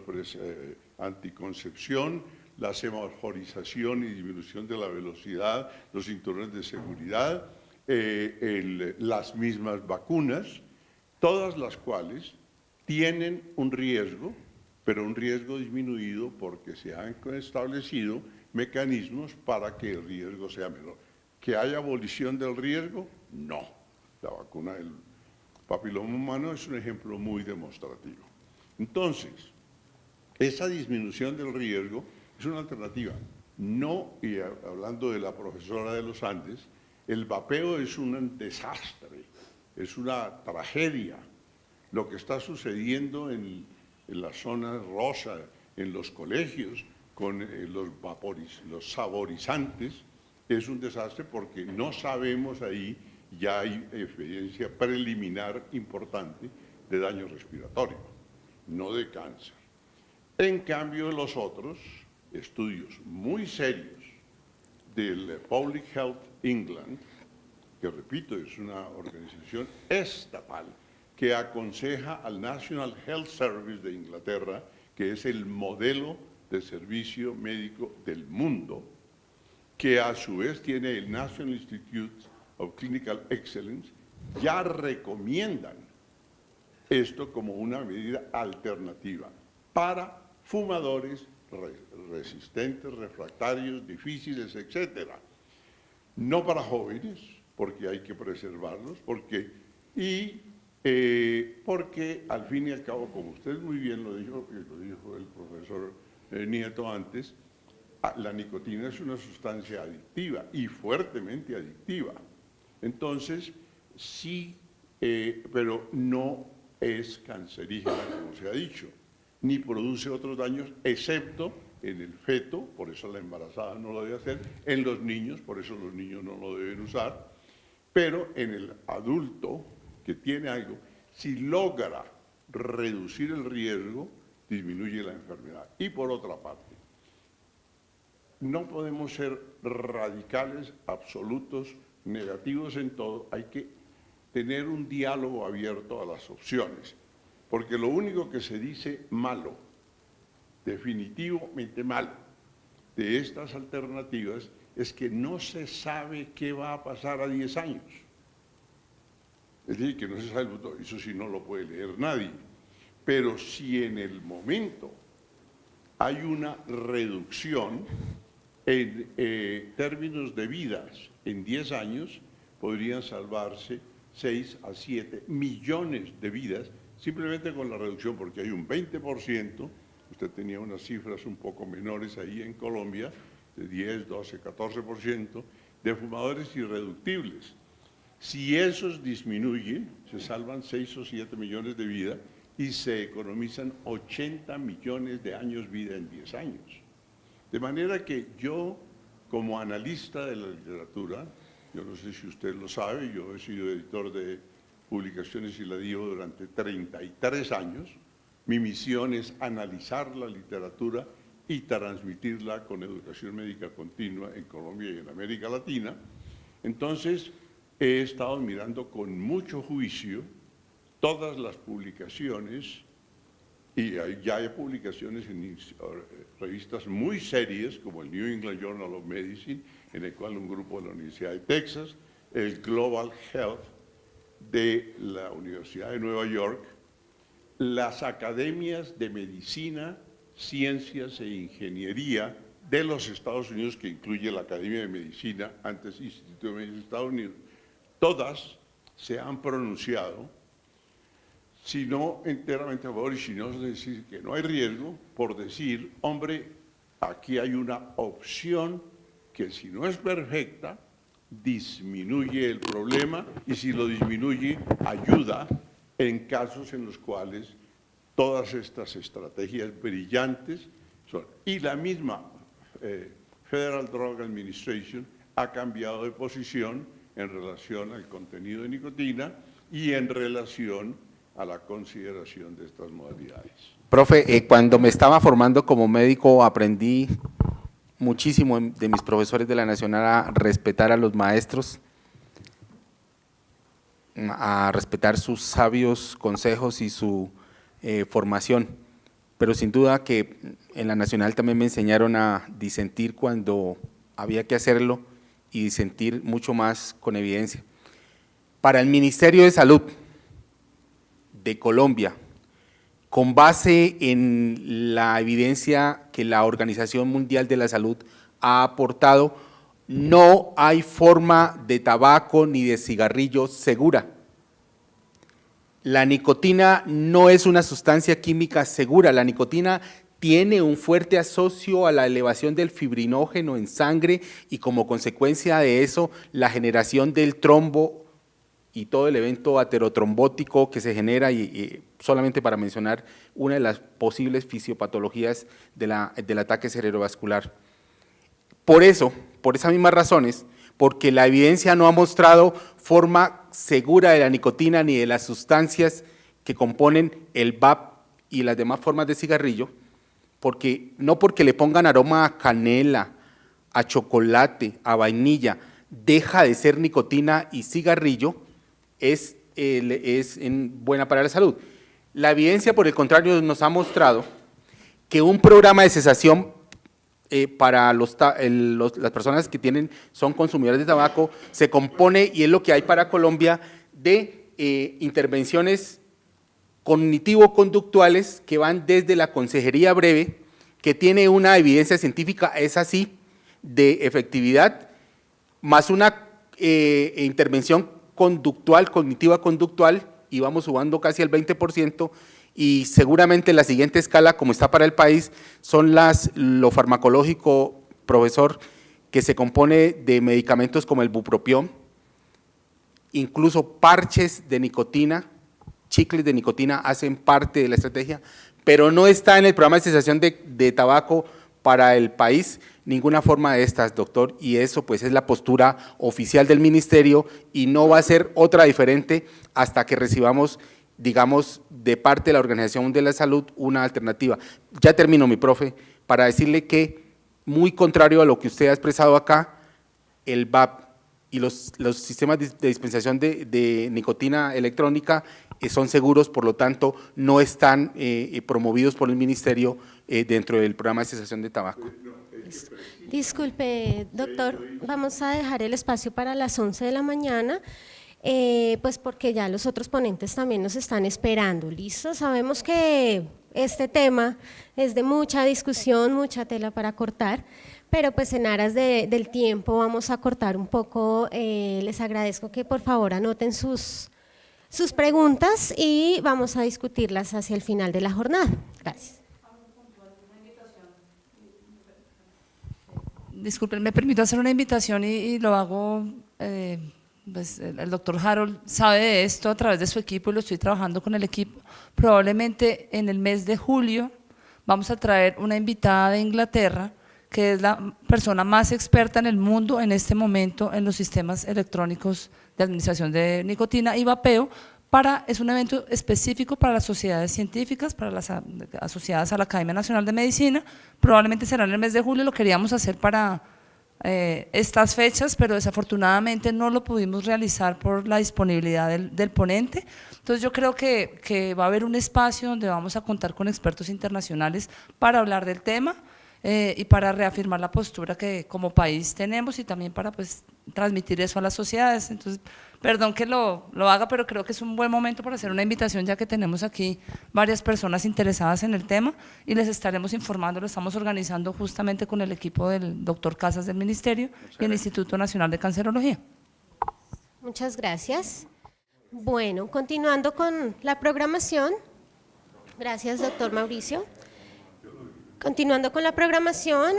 anticoncepción, la semaforización y disminución de la velocidad, los cinturones de seguridad, las mismas vacunas, todas las cuales tienen un riesgo, pero un riesgo disminuido porque se han establecido mecanismos para que el riesgo sea menor. ¿Que haya abolición del riesgo? No. La vacuna del papiloma humano es un ejemplo muy demostrativo. Entonces, esa disminución del riesgo es una alternativa. No, y hablando de la profesora de los Andes, el vapeo es un desastre, es una tragedia. Lo que está sucediendo en la zona rosa, en los colegios, con los saborizantes, es un desastre porque no sabemos ahí, ya hay evidencia preliminar importante de daño respiratorio, no de cáncer. En cambio, los otros estudios muy serios del Public Health England, que repito, es una organización estatal que aconseja al National Health Service de Inglaterra, que es el modelo de servicio médico del mundo, que a su vez tiene el National Institute of Clinical Excellence, ya recomiendan esto como una medida alternativa para fumadores resistentes, refractarios, difíciles, etcétera. No para jóvenes, porque hay que preservarlos, porque al fin y al cabo, como usted muy bien lo dijo, y lo dijo el profesor Nieto antes, la nicotina es una sustancia adictiva y fuertemente adictiva. Entonces, sí, pero no es cancerígena, como se ha dicho, ni produce otros daños, excepto en el feto, por eso la embarazada no lo debe hacer, en los niños, por eso los niños no lo deben usar, pero en el adulto que tiene algo, si logra reducir el riesgo, disminuye la enfermedad. Y por otra parte, no podemos ser radicales, absolutos, negativos en todo, hay que tener un diálogo abierto a las opciones, porque lo único que se dice malo, definitivamente malo, de estas alternativas es que no se sabe qué va a pasar a 10 años. Es decir, que no se sabe el futuro, eso sí no lo puede leer nadie, pero si en el momento hay una reducción en términos de vidas en 10 años, podrían salvarse 6 a 7 millones de vidas simplemente con la reducción, porque hay un 20%, usted tenía unas cifras un poco menores ahí en Colombia, de 10, 12, 14% de fumadores irreductibles. Si esos disminuyen, se salvan 6 o 7 millones de vidas y se economizan 80 millones de años vida en 10 años. De manera que yo, como analista de la literatura, yo no sé si usted lo sabe, yo he sido editor de publicaciones y la digo durante 33 años, mi misión es analizar la literatura y transmitirla con educación médica continua en Colombia y en América Latina. Entonces, he estado mirando con mucho juicio todas las publicaciones, y ya hay publicaciones en revistas muy serias, como el New England Journal of Medicine, en el cual un grupo de la Universidad de Texas, el Global Health de la Universidad de Nueva York, las academias de medicina, ciencias e ingeniería de los Estados Unidos, que incluye la Academia de Medicina, antes Instituto de Medicina de Estados Unidos, todas se han pronunciado, si no enteramente a favor y si no decir que no hay riesgo, por decir, hombre, aquí hay una opción que si no es perfecta, disminuye el problema y si lo disminuye, ayuda en casos en los cuales todas estas estrategias brillantes son. Y la misma Federal Drug Administration ha cambiado de posición en relación al contenido de nicotina y en relación a la consideración de estas modalidades. Profe, cuando me estaba formando como médico aprendí muchísimo de mis profesores de la Nacional a respetar a los maestros, a respetar sus sabios consejos y su formación, pero sin duda que en la Nacional también me enseñaron a disentir cuando había que hacerlo y disentir mucho más con evidencia. Para el Ministerio de Salud de Colombia, con base en la evidencia que la Organización Mundial de la Salud ha aportado, no hay forma de tabaco ni de cigarrillo segura. La nicotina no es una sustancia química segura, la nicotina tiene un fuerte asocio a la elevación del fibrinógeno en sangre y como consecuencia de eso la generación del trombo y todo el evento aterotrombótico que se genera, y solamente para mencionar una de las posibles fisiopatologías del ataque cerebrovascular. Por eso, por esas mismas razones, porque la evidencia no ha mostrado forma segura de la nicotina ni de las sustancias que componen el VAP y las demás formas de cigarrillo, no porque le pongan aroma a canela, a chocolate, a vainilla, deja de ser nicotina y cigarrillo, es buena para la salud. La evidencia, por el contrario, nos ha mostrado que un programa de cesación para las personas que son consumidores de tabaco se compone, y es lo que hay para Colombia, de intervenciones cognitivo-conductuales que van desde la consejería breve, que tiene una evidencia científica, es así, de efectividad, más una intervención conductual, cognitiva conductual, y vamos subando casi al 20%, y seguramente la siguiente escala, como está para el país, son lo farmacológico, profesor, que se compone de medicamentos como el bupropión, incluso parches de nicotina, chicles de nicotina hacen parte de la estrategia, pero no está en el programa de cesación de tabaco para el país ninguna forma de estas, doctor, y eso pues es la postura oficial del ministerio y no va a ser otra diferente hasta que recibamos, digamos, de parte de la Organización Mundial de la Salud una alternativa. Ya termino, mi profe, para decirle que, muy contrario a lo que usted ha expresado acá, el VAP y los sistemas de dispensación de nicotina electrónica son seguros, por lo tanto, no están promovidos por el ministerio dentro del programa de cesación de tabaco. Disculpe, doctor, vamos a dejar el espacio para las 11 de la mañana, pues porque ya los otros ponentes también nos están esperando, ¿listo? Sabemos que este tema es de mucha discusión, mucha tela para cortar, pero pues en aras del tiempo vamos a cortar un poco. Les agradezco que por favor anoten sus preguntas y vamos a discutirlas hacia el final de la jornada. Gracias. disculpen, me permito hacer una invitación y lo hago, pues el doctor Harold sabe de esto a través de su equipo y lo estoy trabajando con el equipo. Probablemente en el mes de julio vamos a traer una invitada de Inglaterra, que es la persona más experta en el mundo en este momento en los sistemas electrónicos de administración de nicotina y vapeo. Es un evento específico para las sociedades científicas, para las asociadas a la Academia Nacional de Medicina. Probablemente será en el mes de julio, lo queríamos hacer para estas fechas, pero desafortunadamente no lo pudimos realizar por la disponibilidad del ponente. Entonces yo creo que va a haber un espacio donde vamos a contar con expertos internacionales para hablar del tema y para reafirmar la postura que como país tenemos y también para pues transmitir eso a las sociedades. Entonces, perdón que lo haga, pero creo que es un buen momento para hacer una invitación, ya que tenemos aquí varias personas interesadas en el tema y les estaremos informando. Lo estamos organizando justamente con el equipo del doctor Casas del Ministerio y el Instituto Nacional de Cancerología. Muchas gracias. Bueno, continuando con la programación. Gracias, doctor Mauricio. Continuando con la programación,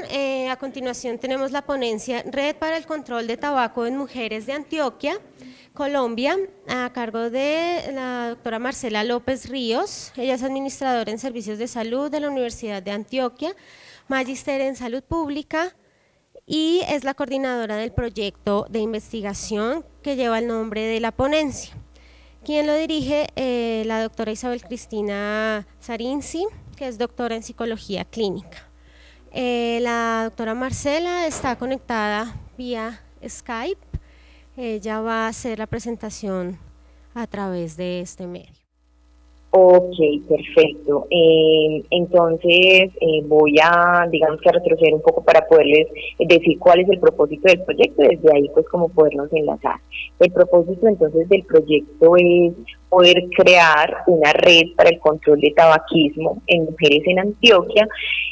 a continuación tenemos la ponencia Red para el Control de Tabaco en Mujeres de Antioquia, Colombia, a cargo de la doctora Marcela López Ríos. Ella es administradora en Servicios de Salud de la Universidad de Antioquia, magíster en Salud Pública y es la coordinadora del proyecto de investigación que lleva el nombre de la ponencia. Quien lo dirige, la doctora Isabel Cristina Sarinzi, que es doctora en Psicología Clínica. La doctora Marcela está conectada vía Skype. Ella va a hacer la presentación a través de este medio. Ok, perfecto. Entonces voy a, digamos que a retroceder un poco para poderles decir cuál es el propósito del proyecto, desde ahí pues como podernos enlazar. El propósito entonces del proyecto es poder crear una red para el control de tabaquismo en mujeres en Antioquia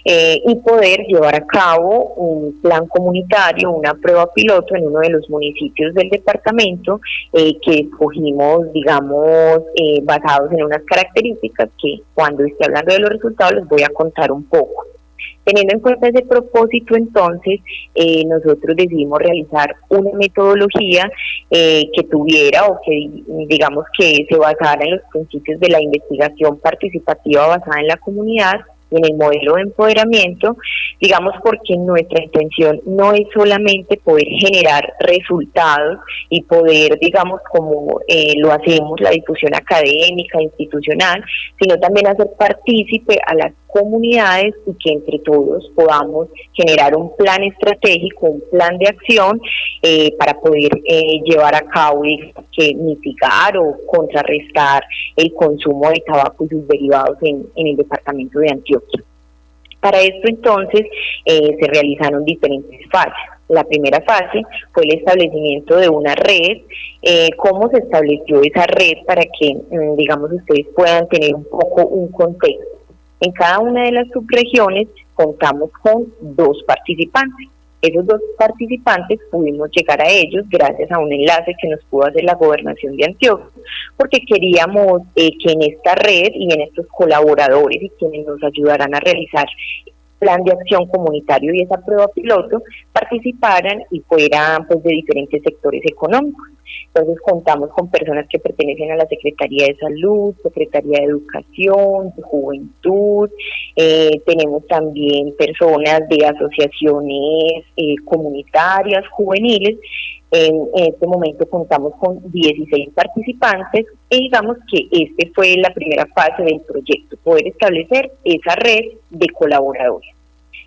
y poder llevar a cabo un plan comunitario, una prueba piloto en uno de los municipios del departamento que escogimos, digamos, basados en unas características que cuando esté hablando de los resultados les voy a contar un poco. Teniendo en cuenta ese propósito, entonces, nosotros decidimos realizar una metodología que tuviera o que, digamos, que se basara en los principios de la investigación participativa basada en la comunidad y en el modelo de empoderamiento, digamos, porque nuestra intención no es solamente poder generar resultados y poder, digamos, como lo hacemos, la difusión académica, institucional, sino también hacer partícipe a las comunidades y que entre todos podamos generar un plan estratégico, un plan de acción para poder llevar a cabo y que mitigar o contrarrestar el consumo de tabaco y sus derivados en el departamento de Antioquia. Para esto entonces se realizaron diferentes fases. La primera fase fue el establecimiento de una red. ¿Cómo se estableció esa red? Para que, digamos, ustedes puedan tener un poco un contexto. En cada una de las subregiones contamos con 2 participantes. Esos 2 participantes pudimos llegar a ellos gracias a un enlace que nos pudo hacer la Gobernación de Antioquia, porque queríamos que en esta red y en estos colaboradores y quienes nos ayudarán a realizar plan de acción comunitario y esa prueba piloto participaran y fueran pues de diferentes sectores económicos. Entonces contamos con personas que pertenecen a la Secretaría de Salud, Secretaría de Educación, de Juventud, tenemos también personas de asociaciones comunitarias, juveniles. En este momento contamos con 16 participantes y digamos que este fue la primera fase del proyecto, poder establecer esa red de colaboradores.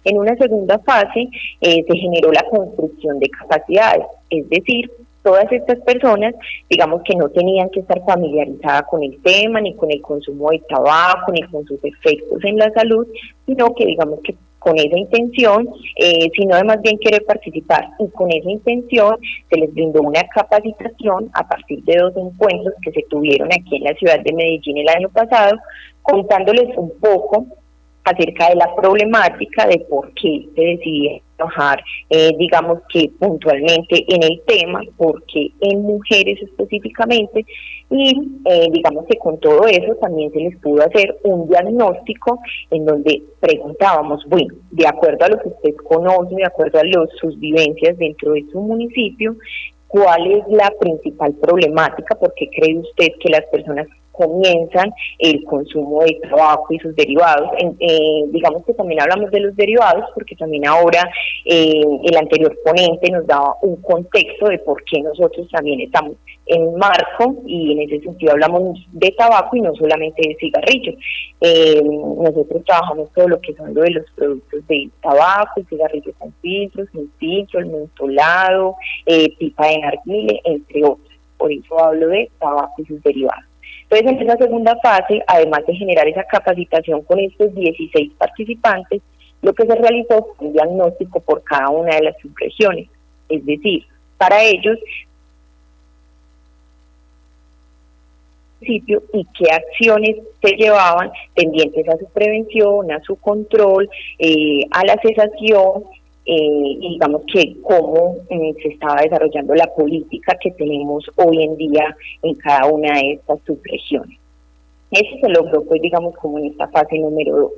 En una segunda fase se generó la construcción de capacidades, es decir, todas estas personas, digamos que no tenían que estar familiarizadas con el tema, ni con el consumo de tabaco, ni con sus efectos en la salud, sino que digamos que con esa intención, sino de más bien querer participar, y con esa intención se les brindó una capacitación a partir de 2 encuentros que se tuvieron aquí en la ciudad de Medellín el año pasado, contándoles un poco acerca de la problemática de por qué se decide trabajar, digamos que puntualmente en el tema, porque en mujeres específicamente, y digamos que con todo eso también se les pudo hacer un diagnóstico en donde preguntábamos, bueno, de acuerdo a lo que usted conoce, de acuerdo a sus vivencias dentro de su municipio, ¿cuál es la principal problemática? ¿Por qué cree usted que las personas comienzan el consumo de tabaco y sus derivados? Digamos que también hablamos de los derivados porque también ahora el anterior ponente nos daba un contexto de por qué nosotros también estamos en marco, y en ese sentido hablamos de tabaco y no solamente de cigarrillos. Nosotros trabajamos todo lo que son lo de los productos de tabaco, cigarrillos con filtros, sin filtro, el mentolado, pipa de narguile, entre otros. Por eso hablo de tabaco y sus derivados. Entonces, en esa segunda fase, además de generar esa capacitación con estos 16 participantes, lo que se realizó fue un diagnóstico por cada una de las subregiones. Es decir, para ellos, y qué acciones se llevaban tendientes a su prevención, a su control, a la cesación, y digamos que cómo se estaba desarrollando la política que tenemos hoy en día en cada una de estas subregiones. Eso se logró, pues, digamos, como en esta fase número 2.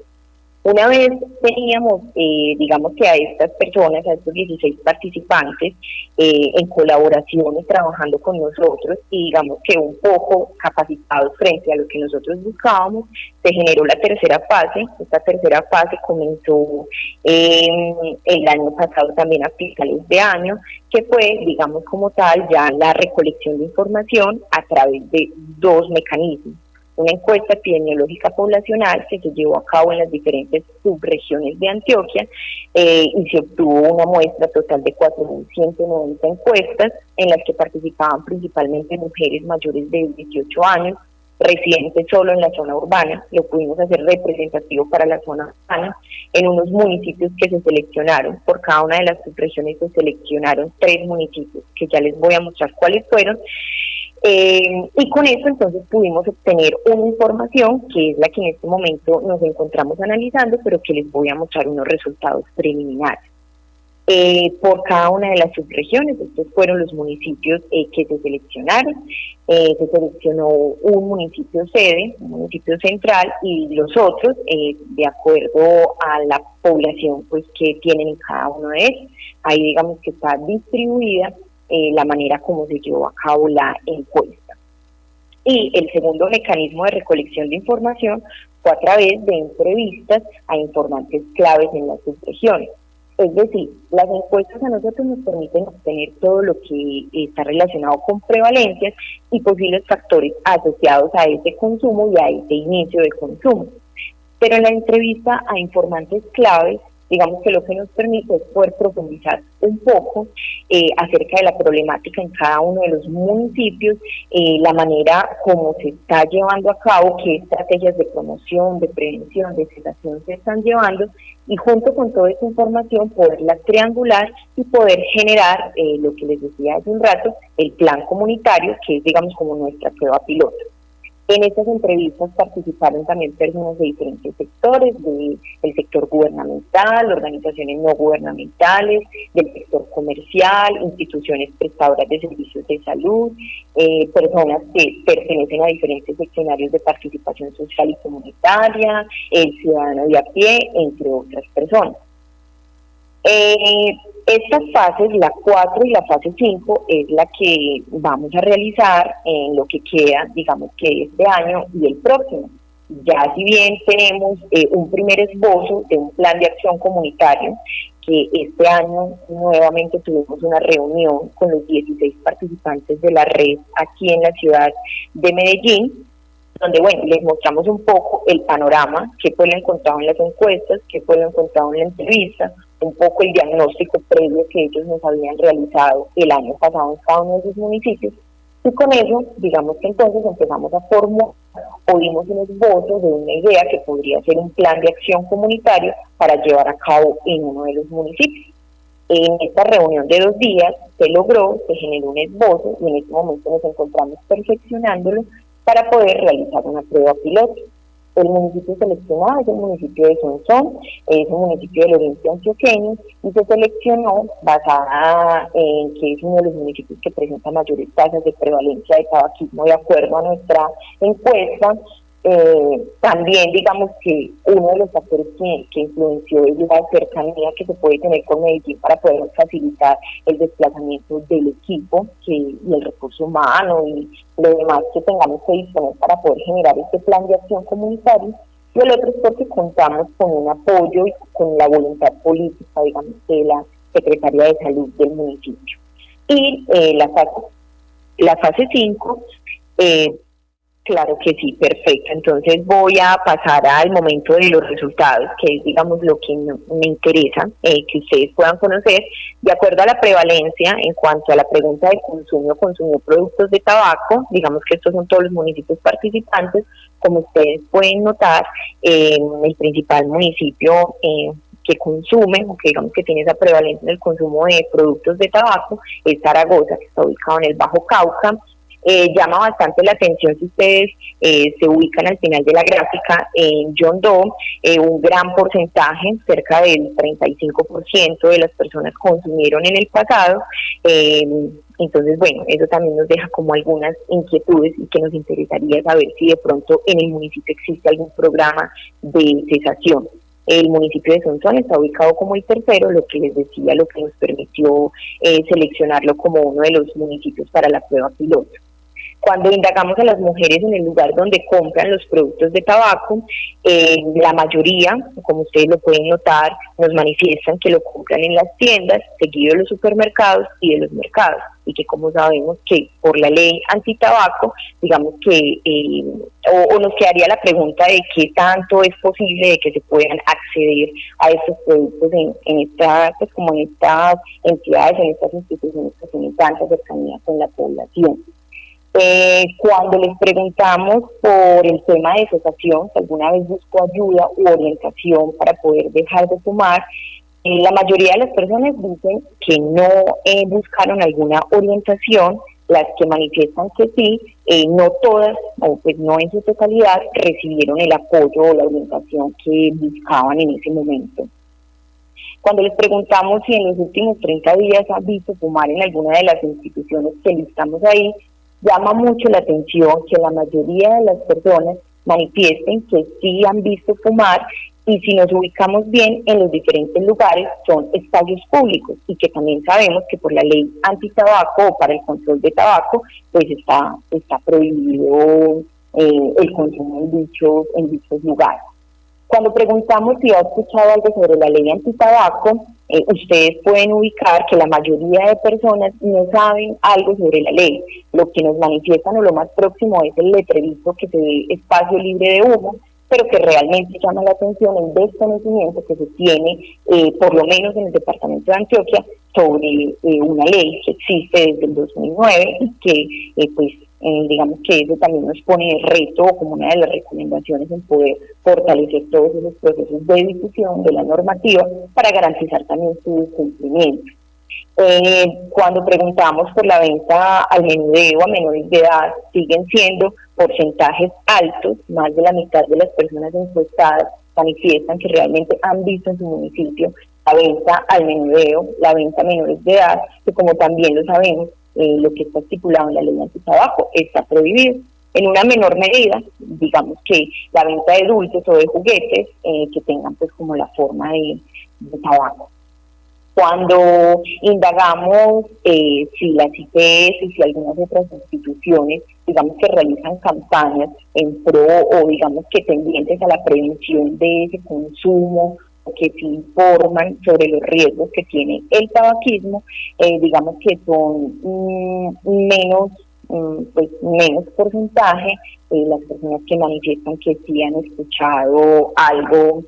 Una vez teníamos, digamos que a estas personas, a estos 16 participantes, en colaboración y trabajando con nosotros, y digamos que un poco capacitados frente a lo que nosotros buscábamos, se generó la tercera fase. Esta tercera fase comenzó el año pasado también a finales de año, que fue, digamos como tal, ya la recolección de información a través de 2 mecanismos. Una encuesta epidemiológica poblacional que se llevó a cabo en las diferentes subregiones de Antioquia, y se obtuvo una muestra total de 4.190 encuestas en las que participaban principalmente mujeres mayores de 18 años, residentes solo en la zona urbana. Lo pudimos hacer representativo para la zona urbana en unos municipios que se seleccionaron. Por cada una de las subregiones se seleccionaron 3 municipios, que ya les voy a mostrar cuáles fueron. Y con eso entonces pudimos obtener una información que es la que en este momento nos encontramos analizando, pero que les voy a mostrar unos resultados preliminares. Por cada una de las subregiones, estos fueron los municipios que se seleccionaron. Se seleccionó un municipio sede, un municipio central, y los otros de acuerdo a la población, pues, que tienen en cada uno de ellos. Ahí digamos que está distribuida la manera como se llevó a cabo la encuesta. Y el segundo mecanismo de recolección de información fue a través de entrevistas a informantes claves en las subregiones. Es decir, las encuestas a nosotros nos permiten obtener todo lo que está relacionado con prevalencias y posibles factores asociados a ese consumo y a ese inicio de consumo. Pero en la entrevista a informantes claves, digamos que lo que nos permite es poder profundizar un poco acerca de la problemática en cada uno de los municipios, la manera como se está llevando a cabo, qué estrategias de promoción, de prevención, de cesación se están llevando, y junto con toda esa información poderla triangular y poder generar lo que les decía hace un rato, el plan comunitario, que es, digamos, como nuestra prueba piloto. En estas entrevistas participaron también personas de diferentes sectores, del sector gubernamental, organizaciones no gubernamentales, del sector comercial, instituciones prestadoras de servicios de salud, personas que pertenecen a diferentes seccionarios de participación social y comunitaria, el ciudadano de a pie, entre otras personas. Estas fases, la 4 y la fase 5, es la que vamos a realizar en lo que queda, digamos que este año y el próximo. Ya si bien tenemos un primer esbozo de un plan de acción comunitario, que este año nuevamente tuvimos una reunión con los 16 participantes de la red aquí en la ciudad de Medellín, donde, bueno, les mostramos un poco el panorama, qué fue lo encontrado en las encuestas, qué fue lo encontrado en la entrevista, un poco el diagnóstico previo que ellos nos habían realizado el año pasado en cada uno de sus municipios, y con eso, digamos que entonces empezamos a formular, o dimos un esbozo de una idea que podría ser un plan de acción comunitario para llevar a cabo en uno de los municipios. En esta reunión de 2 días se logró, se generó un esbozo, y en este momento nos encontramos perfeccionándolo para poder realizar una prueba piloto. El municipio seleccionado es el municipio de Sonsón, es un municipio del oriente antioqueño, y se seleccionó basada en que es uno de los municipios que presenta mayores tasas de prevalencia de tabaquismo de acuerdo a nuestra encuesta. También digamos que uno de los factores que influenció es la cercanía que se puede tener con Medellín para poder facilitar el desplazamiento del equipo y el recurso humano y lo demás que tengamos que disponer para poder generar este plan de acción comunitario. Y el otro es porque contamos con un apoyo y con la voluntad política, digamos, de la Secretaría de Salud del municipio. Y la fase 5, claro que sí, perfecto. Entonces voy a pasar al momento de los resultados, que es, digamos, lo que me interesa que ustedes puedan conocer. De acuerdo a la prevalencia, en cuanto a la pregunta de consumió productos de tabaco, digamos que estos son todos los municipios participantes, como ustedes pueden notar, el principal municipio que consume, o que digamos que tiene esa prevalencia en el consumo de productos de tabaco, es Zaragoza, que está ubicado en el Bajo Cauca. Llama bastante la atención si ustedes se ubican al final de la gráfica en John Doe, un gran porcentaje, cerca del 35% de las personas consumieron en el pasado. Entonces, bueno, eso también nos deja como algunas inquietudes y que nos interesaría saber si de pronto en el municipio existe algún programa de cesación. El municipio de Sonsón está ubicado como el tercero, lo que les decía, lo que nos permitió seleccionarlo como uno de los municipios para la prueba piloto. Cuando indagamos a las mujeres en el lugar donde compran los productos de tabaco, la mayoría, como ustedes lo pueden notar, nos manifiestan que lo compran en las tiendas, seguido de los supermercados y de los mercados, y que como sabemos que por la ley antitabaco, digamos que, o nos quedaría la pregunta de qué tanto es posible de que se puedan acceder a estos productos en estas, pues como en estas entidades, en estas instituciones que tienen tanta cercanía con la población. Cuando les preguntamos por el tema de cesación, si alguna vez buscó ayuda u orientación para poder dejar de fumar, la mayoría de las personas dicen que no buscaron alguna orientación. Las que manifiestan que sí, no todas, o pues no en su totalidad, recibieron el apoyo o la orientación que buscaban en ese momento. Cuando les preguntamos si en los últimos 30 días han visto fumar en alguna de las instituciones que listamos ahí, llama mucho la atención que la mayoría de las personas manifiesten que sí han visto fumar, y si nos ubicamos bien en los diferentes lugares son espacios públicos, y que también sabemos que por la ley antitabaco o para el control de tabaco pues está prohibido el consumo en dichos lugares. Cuando preguntamos si ha escuchado algo sobre la ley antitabaco, ustedes pueden ubicar que la mayoría de personas no saben algo sobre la ley. Lo que nos manifiestan o lo más próximo es el letrerito que se ve espacio libre de humo, pero que realmente llama la atención el desconocimiento que se tiene, por lo menos en el departamento de Antioquia, sobre una ley que existe desde el 2009 y que pues digamos que eso también nos pone de reto como una de las recomendaciones en poder fortalecer todos esos procesos de difusión de la normativa para garantizar también su cumplimiento. Cuando preguntamos por la venta al menudeo a menores de edad, siguen siendo porcentajes altos, más de la mitad de las personas encuestadas manifiestan que realmente han visto en su municipio la venta al menudeo, la venta a menores de edad, que como también lo sabemos, lo que está estipulado en la ley antitabaco está prohibido. En una menor medida, digamos que la venta de dulces o de juguetes que tengan pues como la forma de tabaco. Cuando indagamos si las IPS y si algunas otras instituciones, digamos que realizan campañas en pro o digamos que tendientes a la prevención de ese consumo, que se informan sobre los riesgos que tiene el tabaquismo, digamos que son menos porcentaje las personas que manifiestan que sí han escuchado algo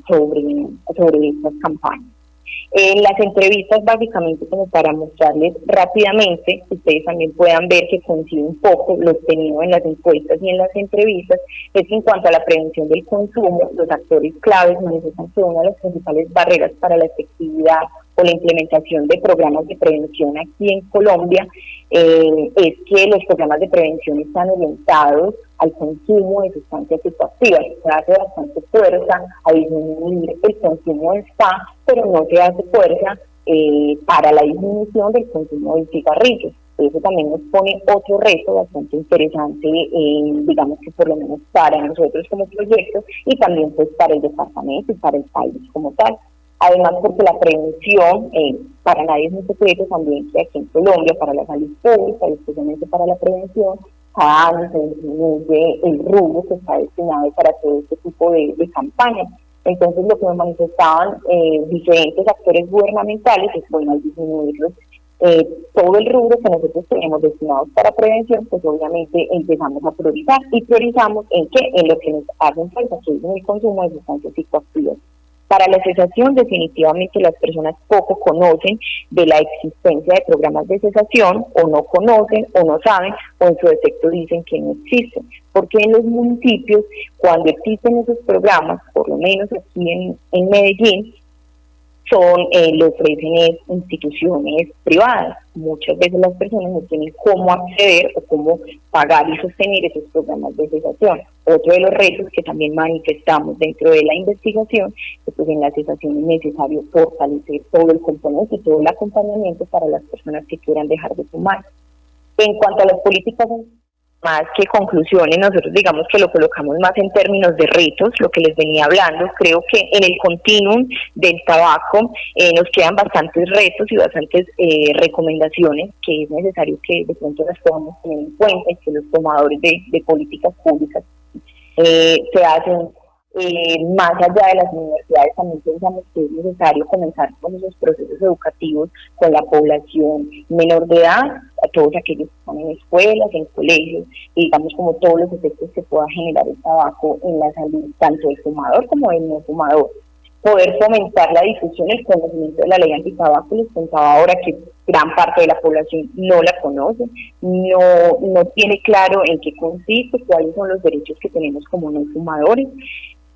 sobre estas campañas. En las entrevistas, básicamente como para mostrarles rápidamente, ustedes también puedan ver que coincide un poco lo obtenido en las encuestas y en las entrevistas, es que en cuanto a la prevención del consumo, los actores claves manifiestan que una de las principales barreras para la efectividad o la implementación de programas de prevención aquí en Colombia, es que los programas de prevención están orientados al consumo de sustancias psicoactivas. Se hace bastante fuerza a disminuir el consumo de spa, pero no se hace fuerza para la disminución del consumo del cigarrillo. Eso también nos pone otro reto bastante interesante, digamos que por lo menos para nosotros como proyecto y también pues para el departamento y para el país como tal. Además, porque la prevención, para nadie es un secreto también que aquí en Colombia, para la salud pública y especialmente para la prevención, cada año se disminuye el rubro que está destinado para todo este tipo de campañas. Entonces, lo que nos manifestaban diferentes actores gubernamentales es, bueno, al disminuirlos, todo el rubro que nosotros tenemos destinados para prevención, pues obviamente empezamos a priorizar. ¿Y priorizamos en qué? En lo que nos hacen falta, que es en el consumo de sustancias psicoactivas. Para la cesación, definitivamente las personas poco conocen de la existencia de programas de cesación, o no conocen, o no saben, o en su defecto dicen que no existen. Porque en los municipios, cuando existen esos programas, por lo menos aquí en Medellín, lo ofrecen instituciones privadas. Muchas veces las personas no tienen cómo acceder o cómo pagar y sostener esos programas de cesación. Otro de los retos que también manifestamos dentro de la investigación es que en la cesación es necesario fortalecer todo el componente y todo el acompañamiento para las personas que quieran dejar de fumar. En cuanto a las políticas, más que conclusiones, nosotros digamos que lo colocamos más en términos de retos, lo que les venía hablando. Creo que en el continuum del tabaco nos quedan bastantes retos y bastantes recomendaciones que es necesario que de pronto las podamos tener en cuenta y que los tomadores de políticas públicas se hacen. Más allá de las universidades, también pensamos que es necesario comenzar con esos procesos educativos con la población menor de edad, a todos aquellos que están en escuelas, en colegios, y digamos como todos los efectos que pueda generar el tabaco en la salud, tanto del fumador como del no fumador. Poder fomentar la difusión, el conocimiento de la ley antitabaco. Les contaba ahora que gran parte de la población no la conoce, no tiene claro en qué consiste, cuáles son los derechos que tenemos como no fumadores.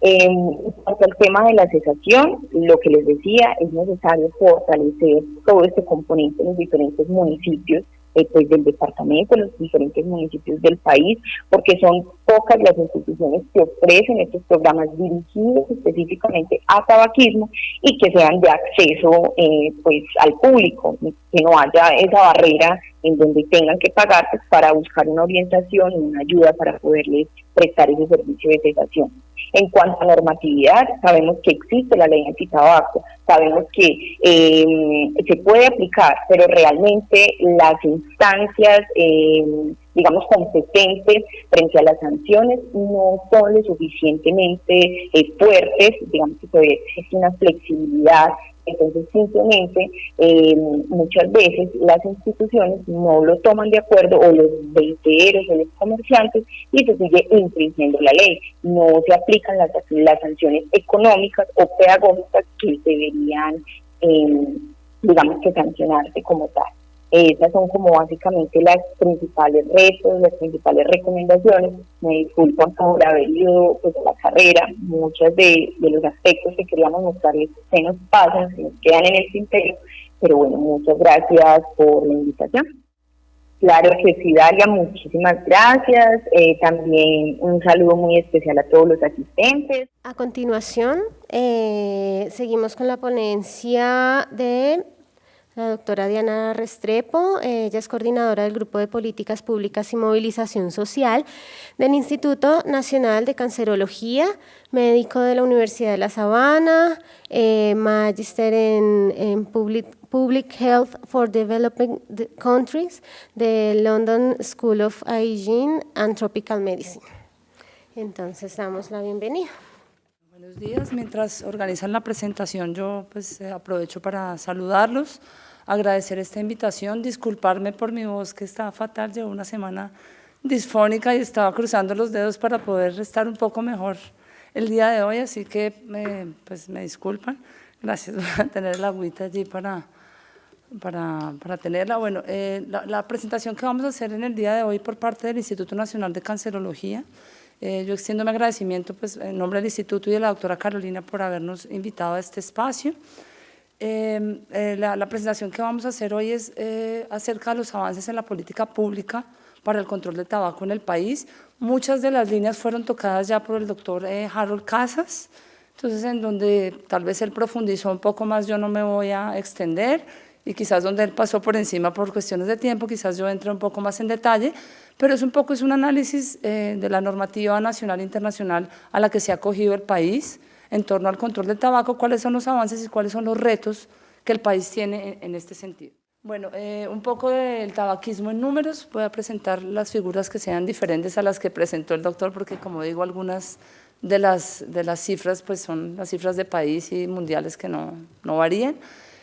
En cuanto al tema de la cesación, lo que les decía, es necesario fortalecer todo este componente en los diferentes municipios pues del departamento, los diferentes municipios del país, porque son pocas las instituciones que ofrecen estos programas dirigidos específicamente a tabaquismo y que sean de acceso pues al público, que no haya esa barrera en donde tengan que pagar pues, para buscar una orientación y una ayuda para poderles prestar ese servicio de cesación. En cuanto a normatividad, sabemos que existe la ley antitabaco, sabemos que se puede aplicar, pero realmente las instancias, digamos, competentes frente a las sanciones no son lo suficientemente fuertes, digamos que todavía existe una flexibilidad. Entonces, simplemente, muchas veces las instituciones no lo toman de acuerdo, o los veiteros o los comerciantes, y se sigue infringiendo la ley. No se aplican las sanciones económicas o pedagógicas que deberían, digamos, que sancionarse como tal. Esas son como básicamente las principales retos, las principales recomendaciones. Me disculpan por haber ido pues, a la carrera. Muchos de los aspectos que queríamos mostrarles se nos pasan, se nos quedan en el tintero, pero bueno, muchas gracias por la invitación. Claro que sí, Dalia, muchísimas gracias. También un saludo muy especial a todos los asistentes. A continuación, seguimos con la ponencia de la doctora Diana Restrepo. Ella es coordinadora del Grupo de Políticas Públicas y Movilización Social del Instituto Nacional de Cancerología, médico de la Universidad de La Sabana, magíster en Public Health for Developing Countries de London School of Hygiene and Tropical Medicine. Entonces, damos la bienvenida. Buenos días. Mientras organizan la presentación, yo pues aprovecho para saludarlos, agradecer esta invitación, disculparme por mi voz que está fatal, llevo una semana disfónica y estaba cruzando los dedos para poder estar un poco mejor el día de hoy, así que pues me disculpan. Gracias, voy a tener la agüita allí para tenerla. Bueno, la presentación que vamos a hacer en el día de hoy por parte del Instituto Nacional de Cancerología. Yo extiendo mi agradecimiento pues, en nombre del Instituto y de la doctora Carolina por habernos invitado a este espacio. La presentación que vamos a hacer hoy es acerca de los avances en la política pública para el control del tabaco en el país. Muchas de las líneas fueron tocadas ya por el doctor Harold Casas, entonces en donde tal vez él profundizó un poco más, yo no me voy a extender, y quizás donde él pasó por encima por cuestiones de tiempo, quizás yo entre un poco más en detalle, pero es un análisis de la normativa nacional e internacional a la que se ha acogido el país en torno al control del tabaco, cuáles son los avances y cuáles son los retos que el país tiene en este sentido. Bueno, un poco del tabaquismo en números, voy a presentar las figuras que sean diferentes a las que presentó el doctor, porque como digo, algunas de las cifras pues son las cifras de país y mundiales que no varían.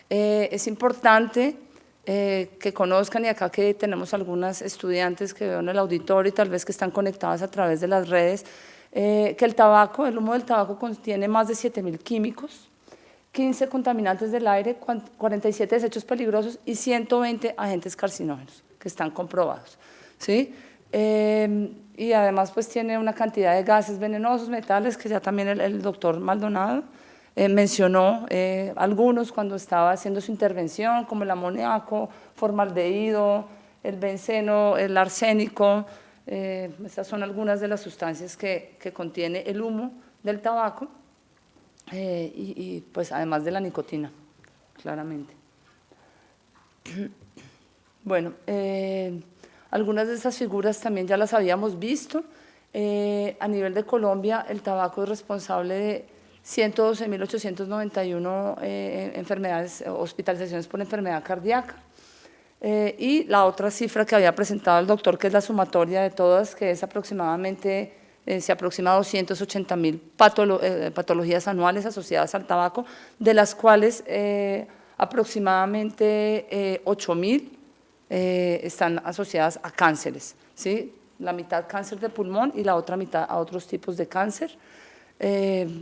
Es importante que conozcan, y acá que tenemos algunas estudiantes que veo en el auditorio y tal vez que están conectadas a través de las redes, que el humo del tabaco contiene más de 7.000 químicos, 15 contaminantes del aire, 47 desechos peligrosos y 120 agentes carcinógenos que están comprobados, ¿sí? Y además pues tiene una cantidad de gases venenosos, metales, que ya también el doctor Maldonado mencionó algunos cuando estaba haciendo su intervención, como el amoníaco, formaldehído, el benceno, el arsénico. Estas son algunas de las sustancias que contiene el humo del tabaco y pues además de la nicotina, claramente. Bueno, algunas de estas figuras también ya las habíamos visto. A nivel de Colombia, el tabaco es responsable de 112.891 enfermedades, hospitalizaciones por enfermedad cardíaca. Y la otra cifra que había presentado el doctor, que es la sumatoria de todas, que es aproximadamente, se aproxima a 280.000 patologías anuales asociadas al tabaco, de las cuales aproximadamente 8.000 están asociadas a cánceres, ¿sí? La mitad cáncer de pulmón y la otra mitad a otros tipos de cáncer,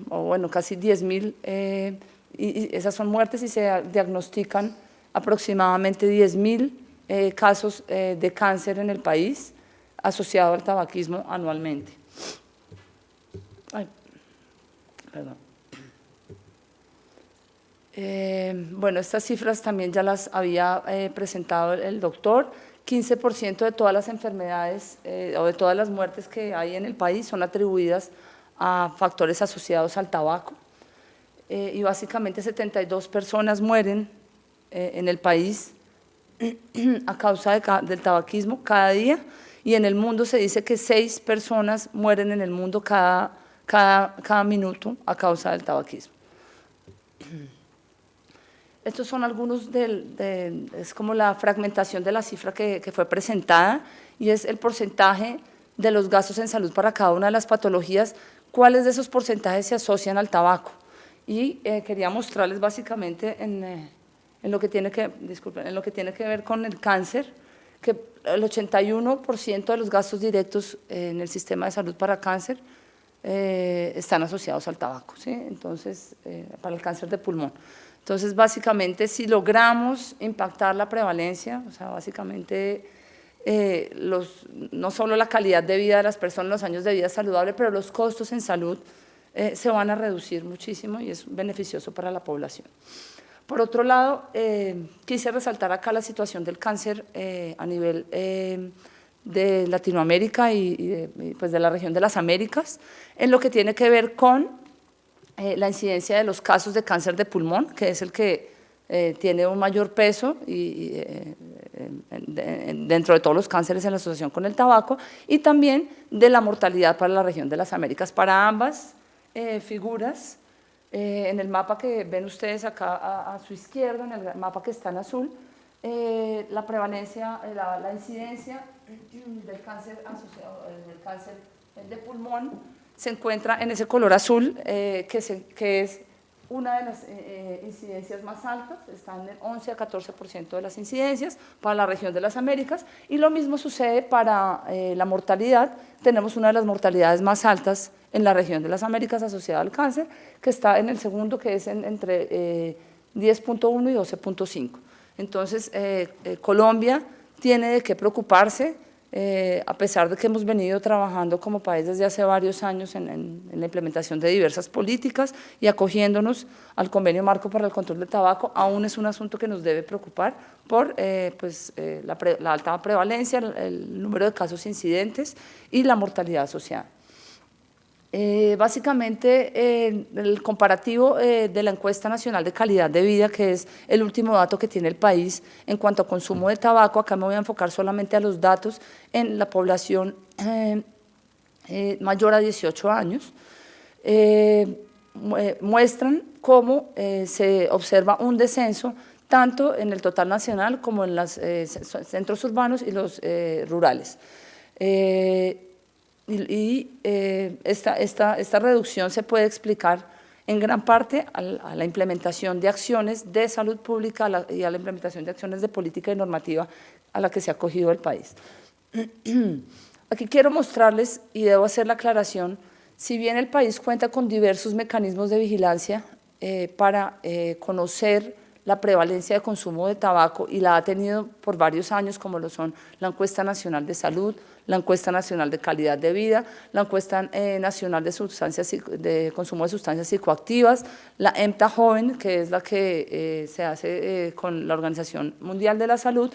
o bueno, casi 10.000, y esas son muertes, y se diagnostican aproximadamente 10.000 casos de cáncer en el país asociado al tabaquismo anualmente. Ay, perdón. Bueno, estas cifras también ya las había presentado el doctor. 15% de todas las enfermedades o de todas las muertes que hay en el país son atribuidas a factores asociados al tabaco, y básicamente 72 personas mueren en el país a causa del tabaquismo cada día, y en el mundo se dice que 6 personas mueren en el mundo cada minuto a causa del tabaquismo. Estos son algunos es como la fragmentación de la cifra que fue presentada, y es el porcentaje de los gastos en salud para cada una de las patologías, cuáles de esos porcentajes se asocian al tabaco. Y quería mostrarles básicamente en lo que tiene que ver con el cáncer, que el 81% de los gastos directos en el sistema de salud para cáncer están asociados al tabaco, ¿sí? Entonces, para el cáncer de pulmón. Entonces, básicamente, si logramos impactar la prevalencia, o sea, básicamente no solo la calidad de vida de las personas, los años de vida saludable, pero los costos en salud se van a reducir muchísimo y es beneficioso para la población. Por otro lado, quise resaltar acá la situación del cáncer a nivel de Latinoamérica y pues de la región de las Américas, en lo que tiene que ver con la incidencia de los casos de cáncer de pulmón, que es el que tiene un mayor peso dentro de todos los cánceres en la asociación con el tabaco, y también de la mortalidad para la región de las Américas. Para ambas figuras, en el mapa que ven ustedes acá a su izquierda, en el mapa que está en azul, la prevalencia, la incidencia del cáncer asociado, del cáncer de pulmón, se encuentra en ese color azul, que es una de las incidencias más altas, está en el 11 a 14% de las incidencias para la región de las Américas, y lo mismo sucede para la mortalidad. Tenemos una de las mortalidades más altas en la región de las Américas asociada al cáncer, que está en el segundo, que es entre 10.1 y 12.5. Entonces, Colombia tiene de qué preocuparse a pesar de que hemos venido trabajando como país desde hace varios años en la implementación de diversas políticas y acogiéndonos al Convenio Marco para el Control del Tabaco, aún es un asunto que nos debe preocupar por la alta prevalencia, el número de casos incidentes y la mortalidad asociada. Básicamente, el comparativo de la encuesta nacional de calidad de vida, que es el último dato que tiene el país en cuanto a consumo de tabaco, acá me voy a enfocar solamente a los datos en la población mayor a 18 años, muestran cómo se observa un descenso tanto en el total nacional como en los centros urbanos y los rurales. Esta reducción se puede explicar en gran parte a la implementación de acciones de salud pública y a la implementación de acciones de política y normativa a la que se ha acogido el país. Aquí quiero mostrarles, y debo hacer la aclaración, si bien el país cuenta con diversos mecanismos de vigilancia para conocer la prevalencia de consumo de tabaco, y la ha tenido por varios años, como lo son la Encuesta Nacional de Salud, la Encuesta Nacional de Calidad de Vida, la Encuesta Nacional de Consumo de Sustancias Psicoactivas, la EMTA Joven, que es la que se hace con la Organización Mundial de la Salud.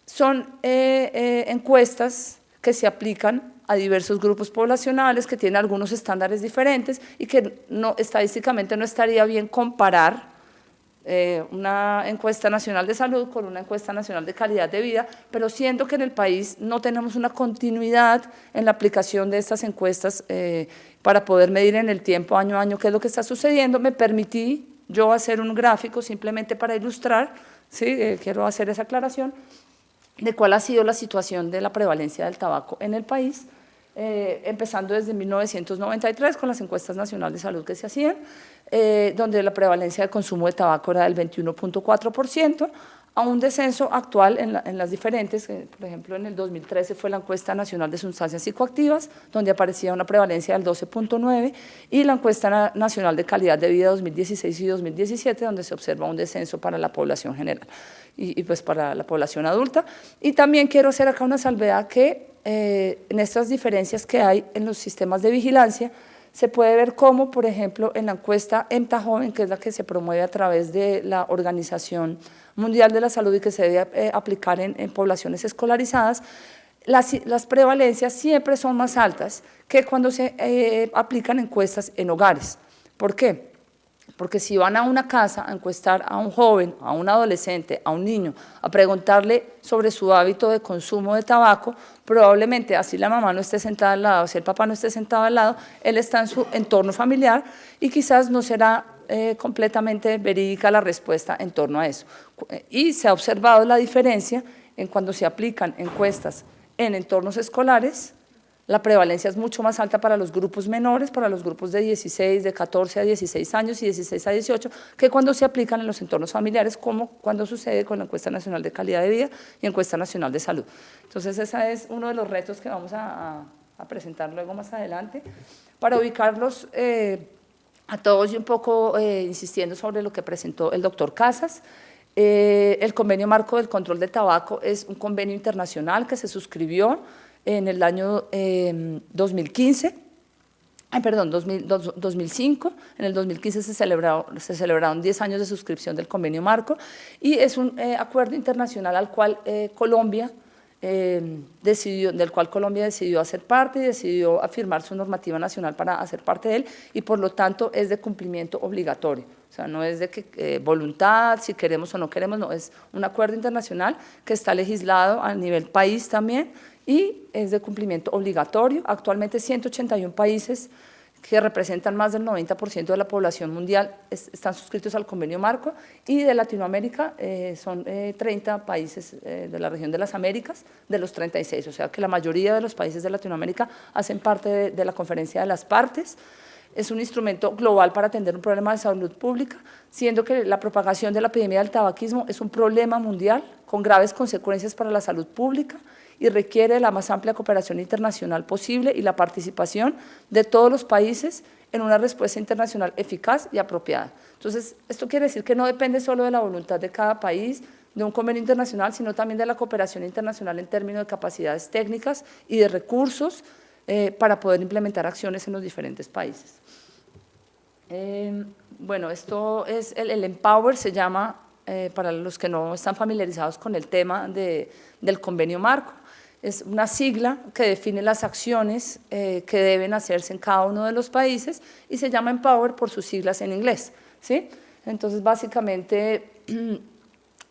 Son encuestas que se aplican a diversos grupos poblacionales, que tienen algunos estándares diferentes y que estadísticamente no estaría bien comparar una encuesta nacional de salud con una encuesta nacional de calidad de vida, pero siendo que en el país no tenemos una continuidad en la aplicación de estas encuestas para poder medir en el tiempo, año a año, qué es lo que está sucediendo, me permití yo hacer un gráfico simplemente para ilustrar, ¿sí? Quiero hacer esa aclaración de cuál ha sido la situación de la prevalencia del tabaco en el país, empezando desde 1993 con las encuestas nacionales de salud que se hacían, donde la prevalencia de consumo de tabaco era del 21.4%, a un descenso actual en las diferentes, por ejemplo en el 2013 fue la encuesta nacional de sustancias psicoactivas, donde aparecía una prevalencia del 12.9%, y la encuesta nacional de calidad de vida 2016 y 2017, donde se observa un descenso para la población general y pues para la población adulta. Y también quiero hacer acá una salvedad que en estas diferencias que hay en los sistemas de vigilancia, se puede ver cómo, por ejemplo, en la encuesta EMTA Joven, que es la que se promueve a través de la Organización Mundial de la Salud y que se debe aplicar en poblaciones escolarizadas, las prevalencias siempre son más altas que cuando se aplican encuestas en hogares. ¿Por qué? Porque si van a una casa a encuestar a un joven, a un adolescente, a un niño, a preguntarle sobre su hábito de consumo de tabaco, probablemente así la mamá no esté sentada al lado, si el papá no esté sentado al lado, él está en su entorno familiar y quizás no será completamente verídica la respuesta en torno a eso. Y se ha observado la diferencia en cuando se aplican encuestas en entornos escolares. La prevalencia es mucho más alta para los grupos menores, para los grupos de 14 a 16 años y 16 a 18, que cuando se aplican en los entornos familiares, como cuando sucede con la Encuesta Nacional de Calidad de Vida y Encuesta Nacional de Salud. Entonces, ese es uno de los retos que vamos a presentar luego más adelante, para ubicarlos a todos y un poco insistiendo sobre lo que presentó el doctor Casas. El Convenio Marco del Control del Tabaco es un convenio internacional que se suscribió en el año 2005, en el 2015 se celebraron 10 años de suscripción del Convenio Marco, y es un acuerdo internacional al cual Colombia decidió hacer parte y decidió afirmar su normativa nacional para hacer parte de él, y por lo tanto es de cumplimiento obligatorio. O sea, no es de que voluntad, si queremos o no queremos, no, es un acuerdo internacional que está legislado a nivel país también, y es de cumplimiento obligatorio. Actualmente 181 países que representan más del 90% de la población mundial están suscritos al Convenio Marco, y de Latinoamérica son 30 países de la región de las Américas, de los 36, o sea que la mayoría de los países de Latinoamérica hacen parte de la Conferencia de las Partes. Es un instrumento global para atender un problema de salud pública, siendo que la propagación de la epidemia del tabaquismo es un problema mundial con graves consecuencias para la salud pública, y requiere la más amplia cooperación internacional posible y la participación de todos los países en una respuesta internacional eficaz y apropiada. Entonces, esto quiere decir que no depende solo de la voluntad de cada país, de un convenio internacional, sino también de la cooperación internacional en términos de capacidades técnicas y de recursos para poder implementar acciones en los diferentes países. Bueno, esto es el Empower, se llama, para los que no están familiarizados con el tema del convenio marco. Es una sigla que define las acciones que deben hacerse en cada uno de los países y se llama Empower por sus siglas en inglés, ¿sí? Entonces, básicamente,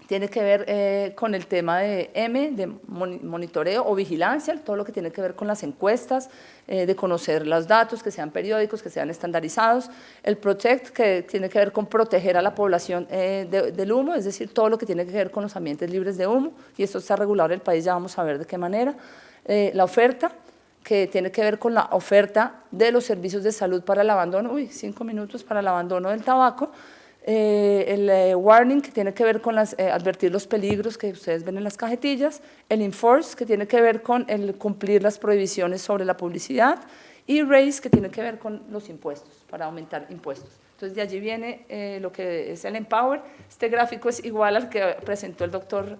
tiene que ver con el tema de M, de monitoreo o vigilancia, todo lo que tiene que ver con las encuestas, de conocer los datos, que sean periódicos, que sean estandarizados. El Protect, que tiene que ver con proteger a la población del humo, es decir, todo lo que tiene que ver con los ambientes libres de humo, y esto está regulado en el país, ya vamos a ver de qué manera. La oferta, que tiene que ver con la oferta de los servicios de salud para el abandono, 5 minutos para el abandono del tabaco. El warning, que tiene que ver con advertir los peligros que ustedes ven en las cajetillas, el enforce, que tiene que ver con el cumplir las prohibiciones sobre la publicidad, y raise, que tiene que ver con los impuestos, para aumentar impuestos. Entonces, de allí viene lo que es el Empower. Este gráfico es igual al que presentó el doctor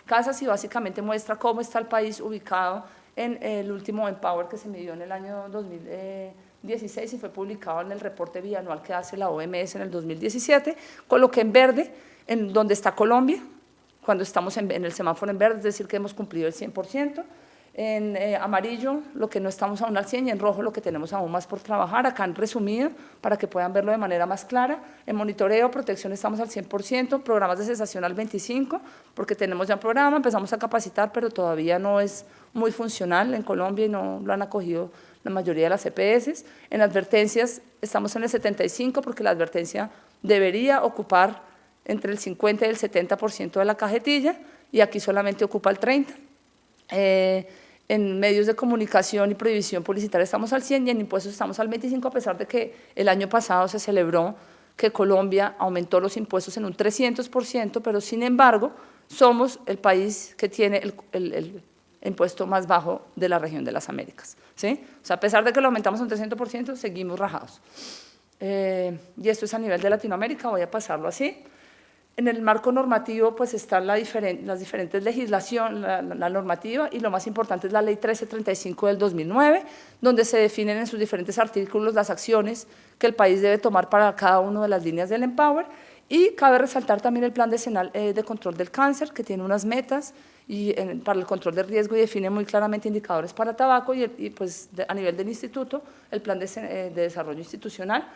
Casas y básicamente muestra cómo está el país ubicado en el último Empower que se midió en el año 2016 y fue publicado en el reporte bianual que hace la OMS en el 2017, coloqué en verde en donde está Colombia, cuando estamos en el semáforo en verde, es decir, que hemos cumplido el 100%, en amarillo lo que no estamos aún al 100% y en rojo lo que tenemos aún más por trabajar, acá en resumido, para que puedan verlo de manera más clara. En monitoreo, protección estamos al 100%, programas de cesación al 25%, porque tenemos ya un programa, empezamos a capacitar, pero todavía no es muy funcional en Colombia y no lo han acogido la mayoría de las EPS. En advertencias estamos en el 75% porque la advertencia debería ocupar entre el 50 y el 70% de la cajetilla y aquí solamente ocupa el 30%. En medios de comunicación y prohibición publicitaria estamos al 100% y en impuestos estamos al 25%, a pesar de que el año pasado se celebró que Colombia aumentó los impuestos en un 300%, pero sin embargo somos el país que tiene el impuesto más bajo de la región de las Américas, ¿sí? O sea, a pesar de que lo aumentamos un 300%, seguimos rajados. Y esto es a nivel de Latinoamérica, voy a pasarlo así. En el marco normativo pues están las diferentes legislaciones, la normativa, y lo más importante es la Ley 1335 del 2009, donde se definen en sus diferentes artículos las acciones que el país debe tomar para cada una de las líneas del Empower. Y cabe resaltar también el Plan Decenal de Control del Cáncer, que tiene unas metas para el control del riesgo y define muy claramente indicadores para tabaco y pues a nivel del instituto, el Plan de Desarrollo Institucional.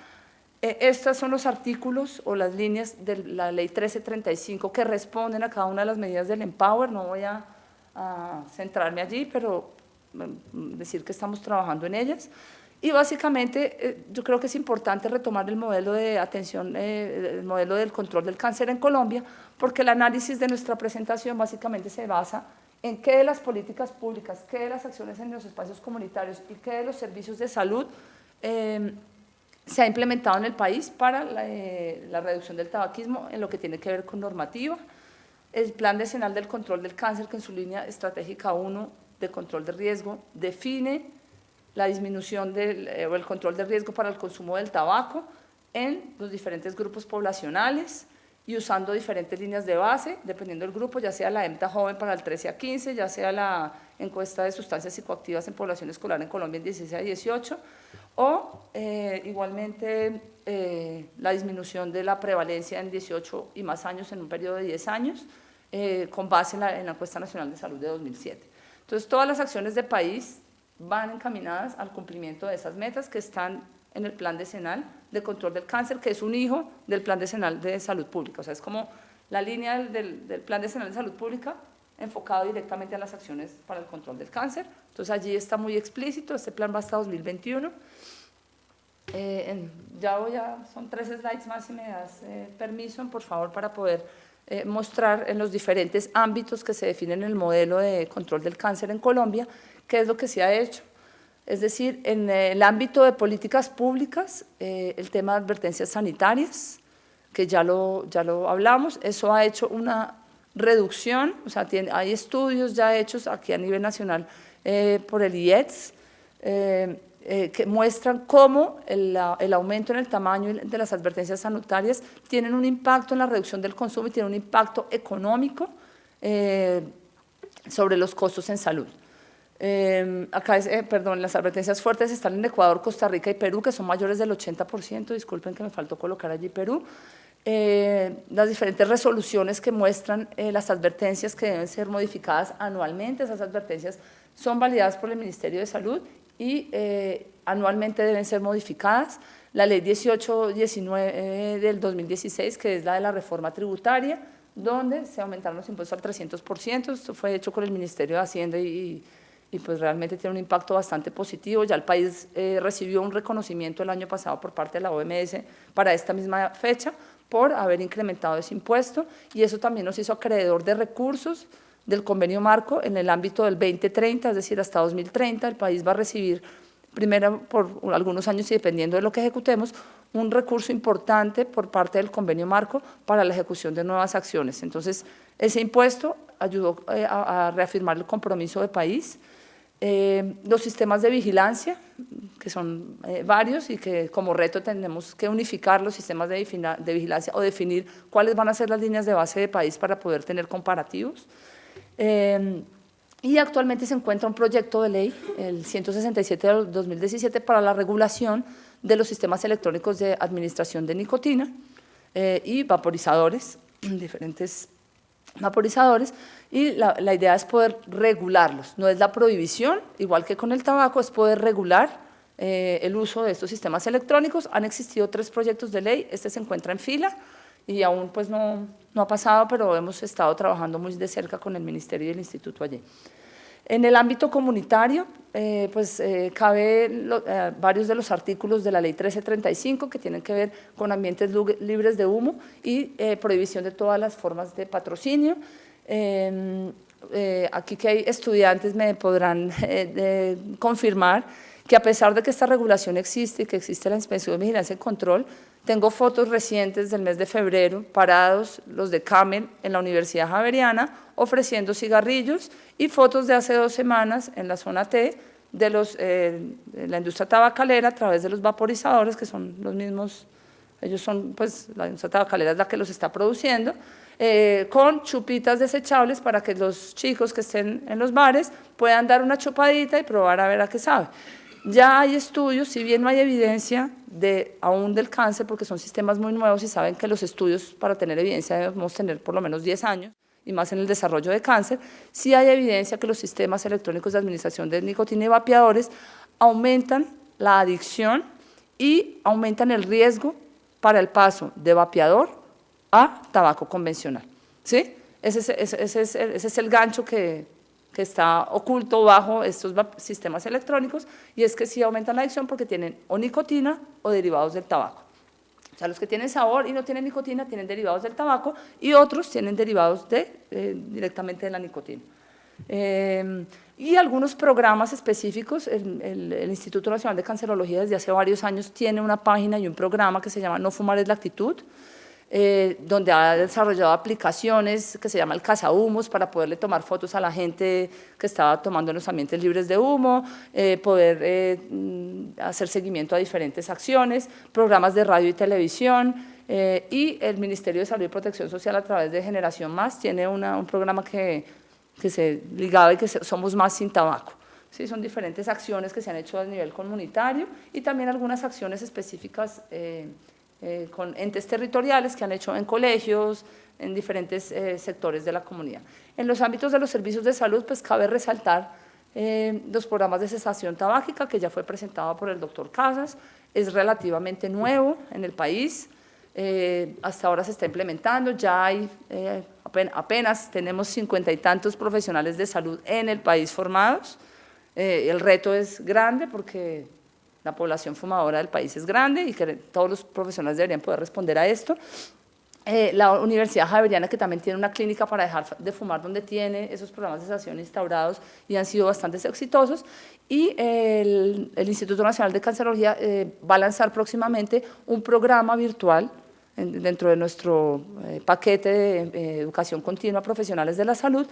Estos son los artículos o las líneas de la Ley 1335 que responden a cada una de las medidas del Empower. No voy a centrarme allí, pero decir que estamos trabajando en ellas. Y básicamente yo creo que es importante retomar el modelo de atención, el modelo del control del cáncer en Colombia, porque el análisis de nuestra presentación básicamente se basa en qué de las políticas públicas, qué de las acciones en los espacios comunitarios y qué de los servicios de salud se ha implementado en el país para la reducción del tabaquismo en lo que tiene que ver con normativa. El Plan Decenal del Control del Cáncer, que en su línea estratégica 1 de control de riesgo define la disminución o el control de riesgo para el consumo del tabaco en los diferentes grupos poblacionales y usando diferentes líneas de base, dependiendo del grupo, ya sea la EMTA joven para el 13 a 15, ya sea la encuesta de sustancias psicoactivas en población escolar en Colombia en 16 a 18, o igualmente la disminución de la prevalencia en 18 y más años en un periodo de 10 años, con base en la Encuesta Nacional de Salud de 2007. Entonces, todas las acciones de país van encaminadas al cumplimiento de esas metas que están en el Plan Decenal de Control del Cáncer, que es un hijo del Plan Decenal de Salud Pública. O sea, es como la línea del Plan Decenal de Salud Pública enfocado directamente a las acciones para el control del cáncer. Entonces, allí está muy explícito, este plan va hasta 2021. Son 3 slides más, si me das permiso, por favor, para poder mostrar en los diferentes ámbitos que se definen en el modelo de control del cáncer en Colombia, qué es lo que se ha hecho. Es decir, en el ámbito de políticas públicas, el tema de advertencias sanitarias, que ya lo hablamos, eso ha hecho una reducción, o sea, hay estudios ya hechos aquí a nivel nacional por el IETS, que muestran cómo el aumento en el tamaño de las advertencias sanitarias tienen un impacto en la reducción del consumo y tienen un impacto económico sobre los costos en salud. Acá, las advertencias fuertes están en Ecuador, Costa Rica y Perú, que son mayores del 80%, disculpen que me faltó colocar allí Perú. Las diferentes resoluciones que muestran las advertencias que deben ser modificadas anualmente, esas advertencias son validadas por el Ministerio de Salud y anualmente deben ser modificadas. La ley 1819 del 2016, que es la de la reforma tributaria, donde se aumentaron los impuestos al 300%, esto fue hecho con el Ministerio de Hacienda y pues realmente tiene un impacto bastante positivo. Ya el país recibió un reconocimiento el año pasado por parte de la OMS para esta misma fecha por haber incrementado ese impuesto, y eso también nos hizo acreedor de recursos del convenio marco en el ámbito del 2030, es decir, hasta 2030 el país va a recibir, primero por algunos años y dependiendo de lo que ejecutemos, un recurso importante por parte del convenio marco para la ejecución de nuevas acciones. Entonces, ese impuesto ayudó a reafirmar el compromiso de país. Los sistemas de vigilancia, que son varios y que como reto tenemos que unificar los sistemas de vigilancia o definir cuáles van a ser las líneas de base de país para poder tener comparativos. Y actualmente se encuentra un proyecto de ley, el 167 del 2017, para la regulación de los sistemas electrónicos de administración de nicotina y vaporizadores, diferentes vaporizadores, y la idea es poder regularlos, no es la prohibición, igual que con el tabaco, es poder regular el uso de estos sistemas electrónicos. Han existido 3 proyectos de ley, este se encuentra en fila y aún pues no ha pasado, pero hemos estado trabajando muy de cerca con el Ministerio y el Instituto allí. En el ámbito comunitario, cabe varios de los artículos de la Ley 1335 que tienen que ver con ambientes libres de humo y prohibición de todas las formas de patrocinio. Aquí que hay estudiantes me podrán confirmar que a pesar de que esta regulación existe y que existe la inspección, vigilancia y control, tengo fotos recientes del mes de febrero, parados los de Camel en la Universidad Javeriana, ofreciendo cigarrillos, y fotos de hace 2 semanas en la zona T de la industria tabacalera a través de los vaporizadores, que son los mismos, ellos son, pues la industria tabacalera es la que los está produciendo, con chupitas desechables para que los chicos que estén en los bares puedan dar una chupadita y probar a ver a qué sabe. Ya hay estudios, si bien no hay evidencia aún del cáncer, porque son sistemas muy nuevos y saben que los estudios para tener evidencia debemos tener por lo menos 10 años, y más en el desarrollo de cáncer, sí hay evidencia que los sistemas electrónicos de administración de nicotina y vapeadores aumentan la adicción y aumentan el riesgo para el paso de vapeador a tabaco convencional. ¿Sí? Ese es el gancho que está oculto bajo estos sistemas electrónicos, y es que sí aumentan la adicción porque tienen o nicotina o derivados del tabaco. O sea, los que tienen sabor y no tienen nicotina tienen derivados del tabaco, y otros tienen derivados directamente de la nicotina. Y algunos programas específicos, el Instituto Nacional de Cancerología desde hace varios años tiene una página y un programa que se llama No Fumar es la Actitud, donde ha desarrollado aplicaciones que se llama el cazahumos para poderle tomar fotos a la gente que estaba tomando en los ambientes libres de humo, poder hacer seguimiento a diferentes acciones, programas de radio y televisión, y el Ministerio de Salud y Protección Social a través de Generación Más tiene un programa que se ligaba y que Somos Más Sin Tabaco. Sí, son diferentes acciones que se han hecho a nivel comunitario y también algunas acciones específicas con entes territoriales que han hecho en colegios, en diferentes sectores de la comunidad. En los ámbitos de los servicios de salud, pues cabe resaltar los programas de cesación tabáquica, que ya fue presentado por el doctor Casas, es relativamente nuevo en el país, hasta ahora se está implementando, ya hay, apenas tenemos 50 y tantos profesionales de salud en el país formados. El reto es grande porque la población fumadora del país es grande y que todos los profesionales deberían poder responder a esto. La Universidad Javeriana, que también tiene una clínica para dejar de fumar, donde tiene esos programas de cesación instaurados y han sido bastante exitosos. Y el Instituto Nacional de Cancerología va a lanzar próximamente un programa virtual dentro de nuestro paquete de educación continua profesionales de la salud,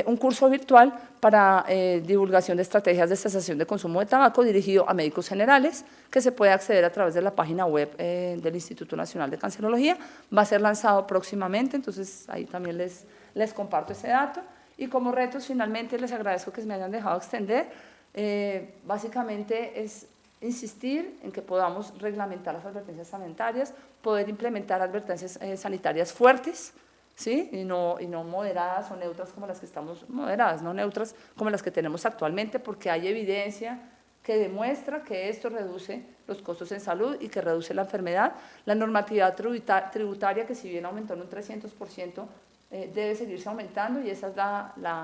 un curso virtual para divulgación de estrategias de cesación de consumo de tabaco dirigido a médicos generales, que se puede acceder a través de la página web del Instituto Nacional de Cancerología. Va a ser lanzado próximamente, entonces ahí también les comparto ese dato. Y como retos, finalmente, les agradezco que me hayan dejado extender. Básicamente es insistir en que podamos reglamentar las advertencias sanitarias, poder implementar advertencias sanitarias fuertes, ¿sí? y no moderadas o neutras como las que estamos, moderadas, no neutras como las que tenemos actualmente, porque hay evidencia que demuestra que esto reduce los costos en salud y que reduce la enfermedad. La normatividad tributaria, que si bien aumentó en un 300%, debe seguirse aumentando, y ese es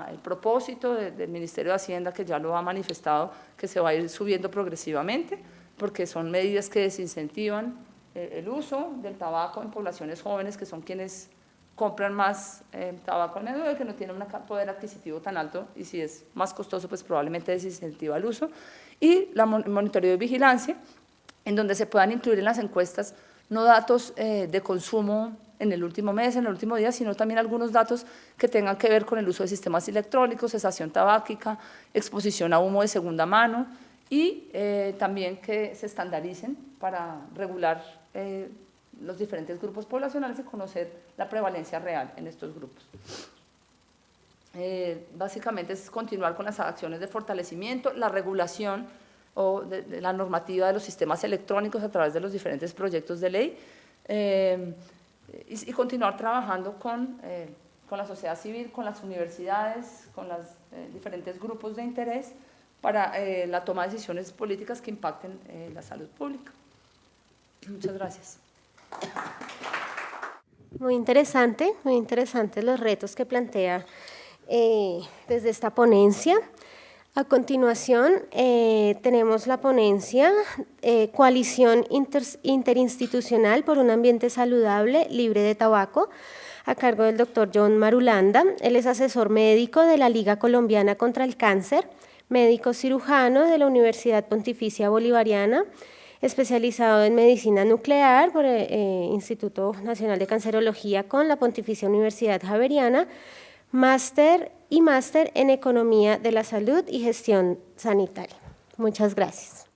el propósito del Ministerio de Hacienda, que ya lo ha manifestado, que se va a ir subiendo progresivamente, porque son medidas que desincentivan el uso del tabaco en poblaciones jóvenes, que son quienes compran más tabaco en que no tienen un poder adquisitivo tan alto, y si es más costoso, pues probablemente desincentiva el uso. Y la monitoreo y vigilancia, en donde se puedan incluir en las encuestas no datos de consumo en el último mes, en el último día, sino también algunos datos que tengan que ver con el uso de sistemas electrónicos, cesación tabáquica, exposición a humo de segunda mano, y también que se estandaricen para regular los diferentes grupos poblacionales y conocer la prevalencia real en estos grupos. Básicamente es continuar con las acciones de fortalecimiento, la regulación o de la normativa de los sistemas electrónicos a través de los diferentes proyectos de ley, y continuar trabajando con la sociedad civil, con las universidades, con los diferentes grupos de interés para la toma de decisiones políticas que impacten la salud pública. Muchas gracias. Muy interesantes los retos que plantea desde esta ponencia. A continuación, tenemos la ponencia Coalición Interinstitucional por un Ambiente Saludable, Libre de Tabaco, a cargo del doctor John Marulanda. Él es asesor médico de la Liga Colombiana contra el Cáncer, médico cirujano de la Universidad Pontificia Bolivariana, especializado en medicina nuclear por el Instituto Nacional de Cancerología con la Pontificia Universidad Javeriana, máster en Economía de la Salud y Gestión Sanitaria. Muchas gracias.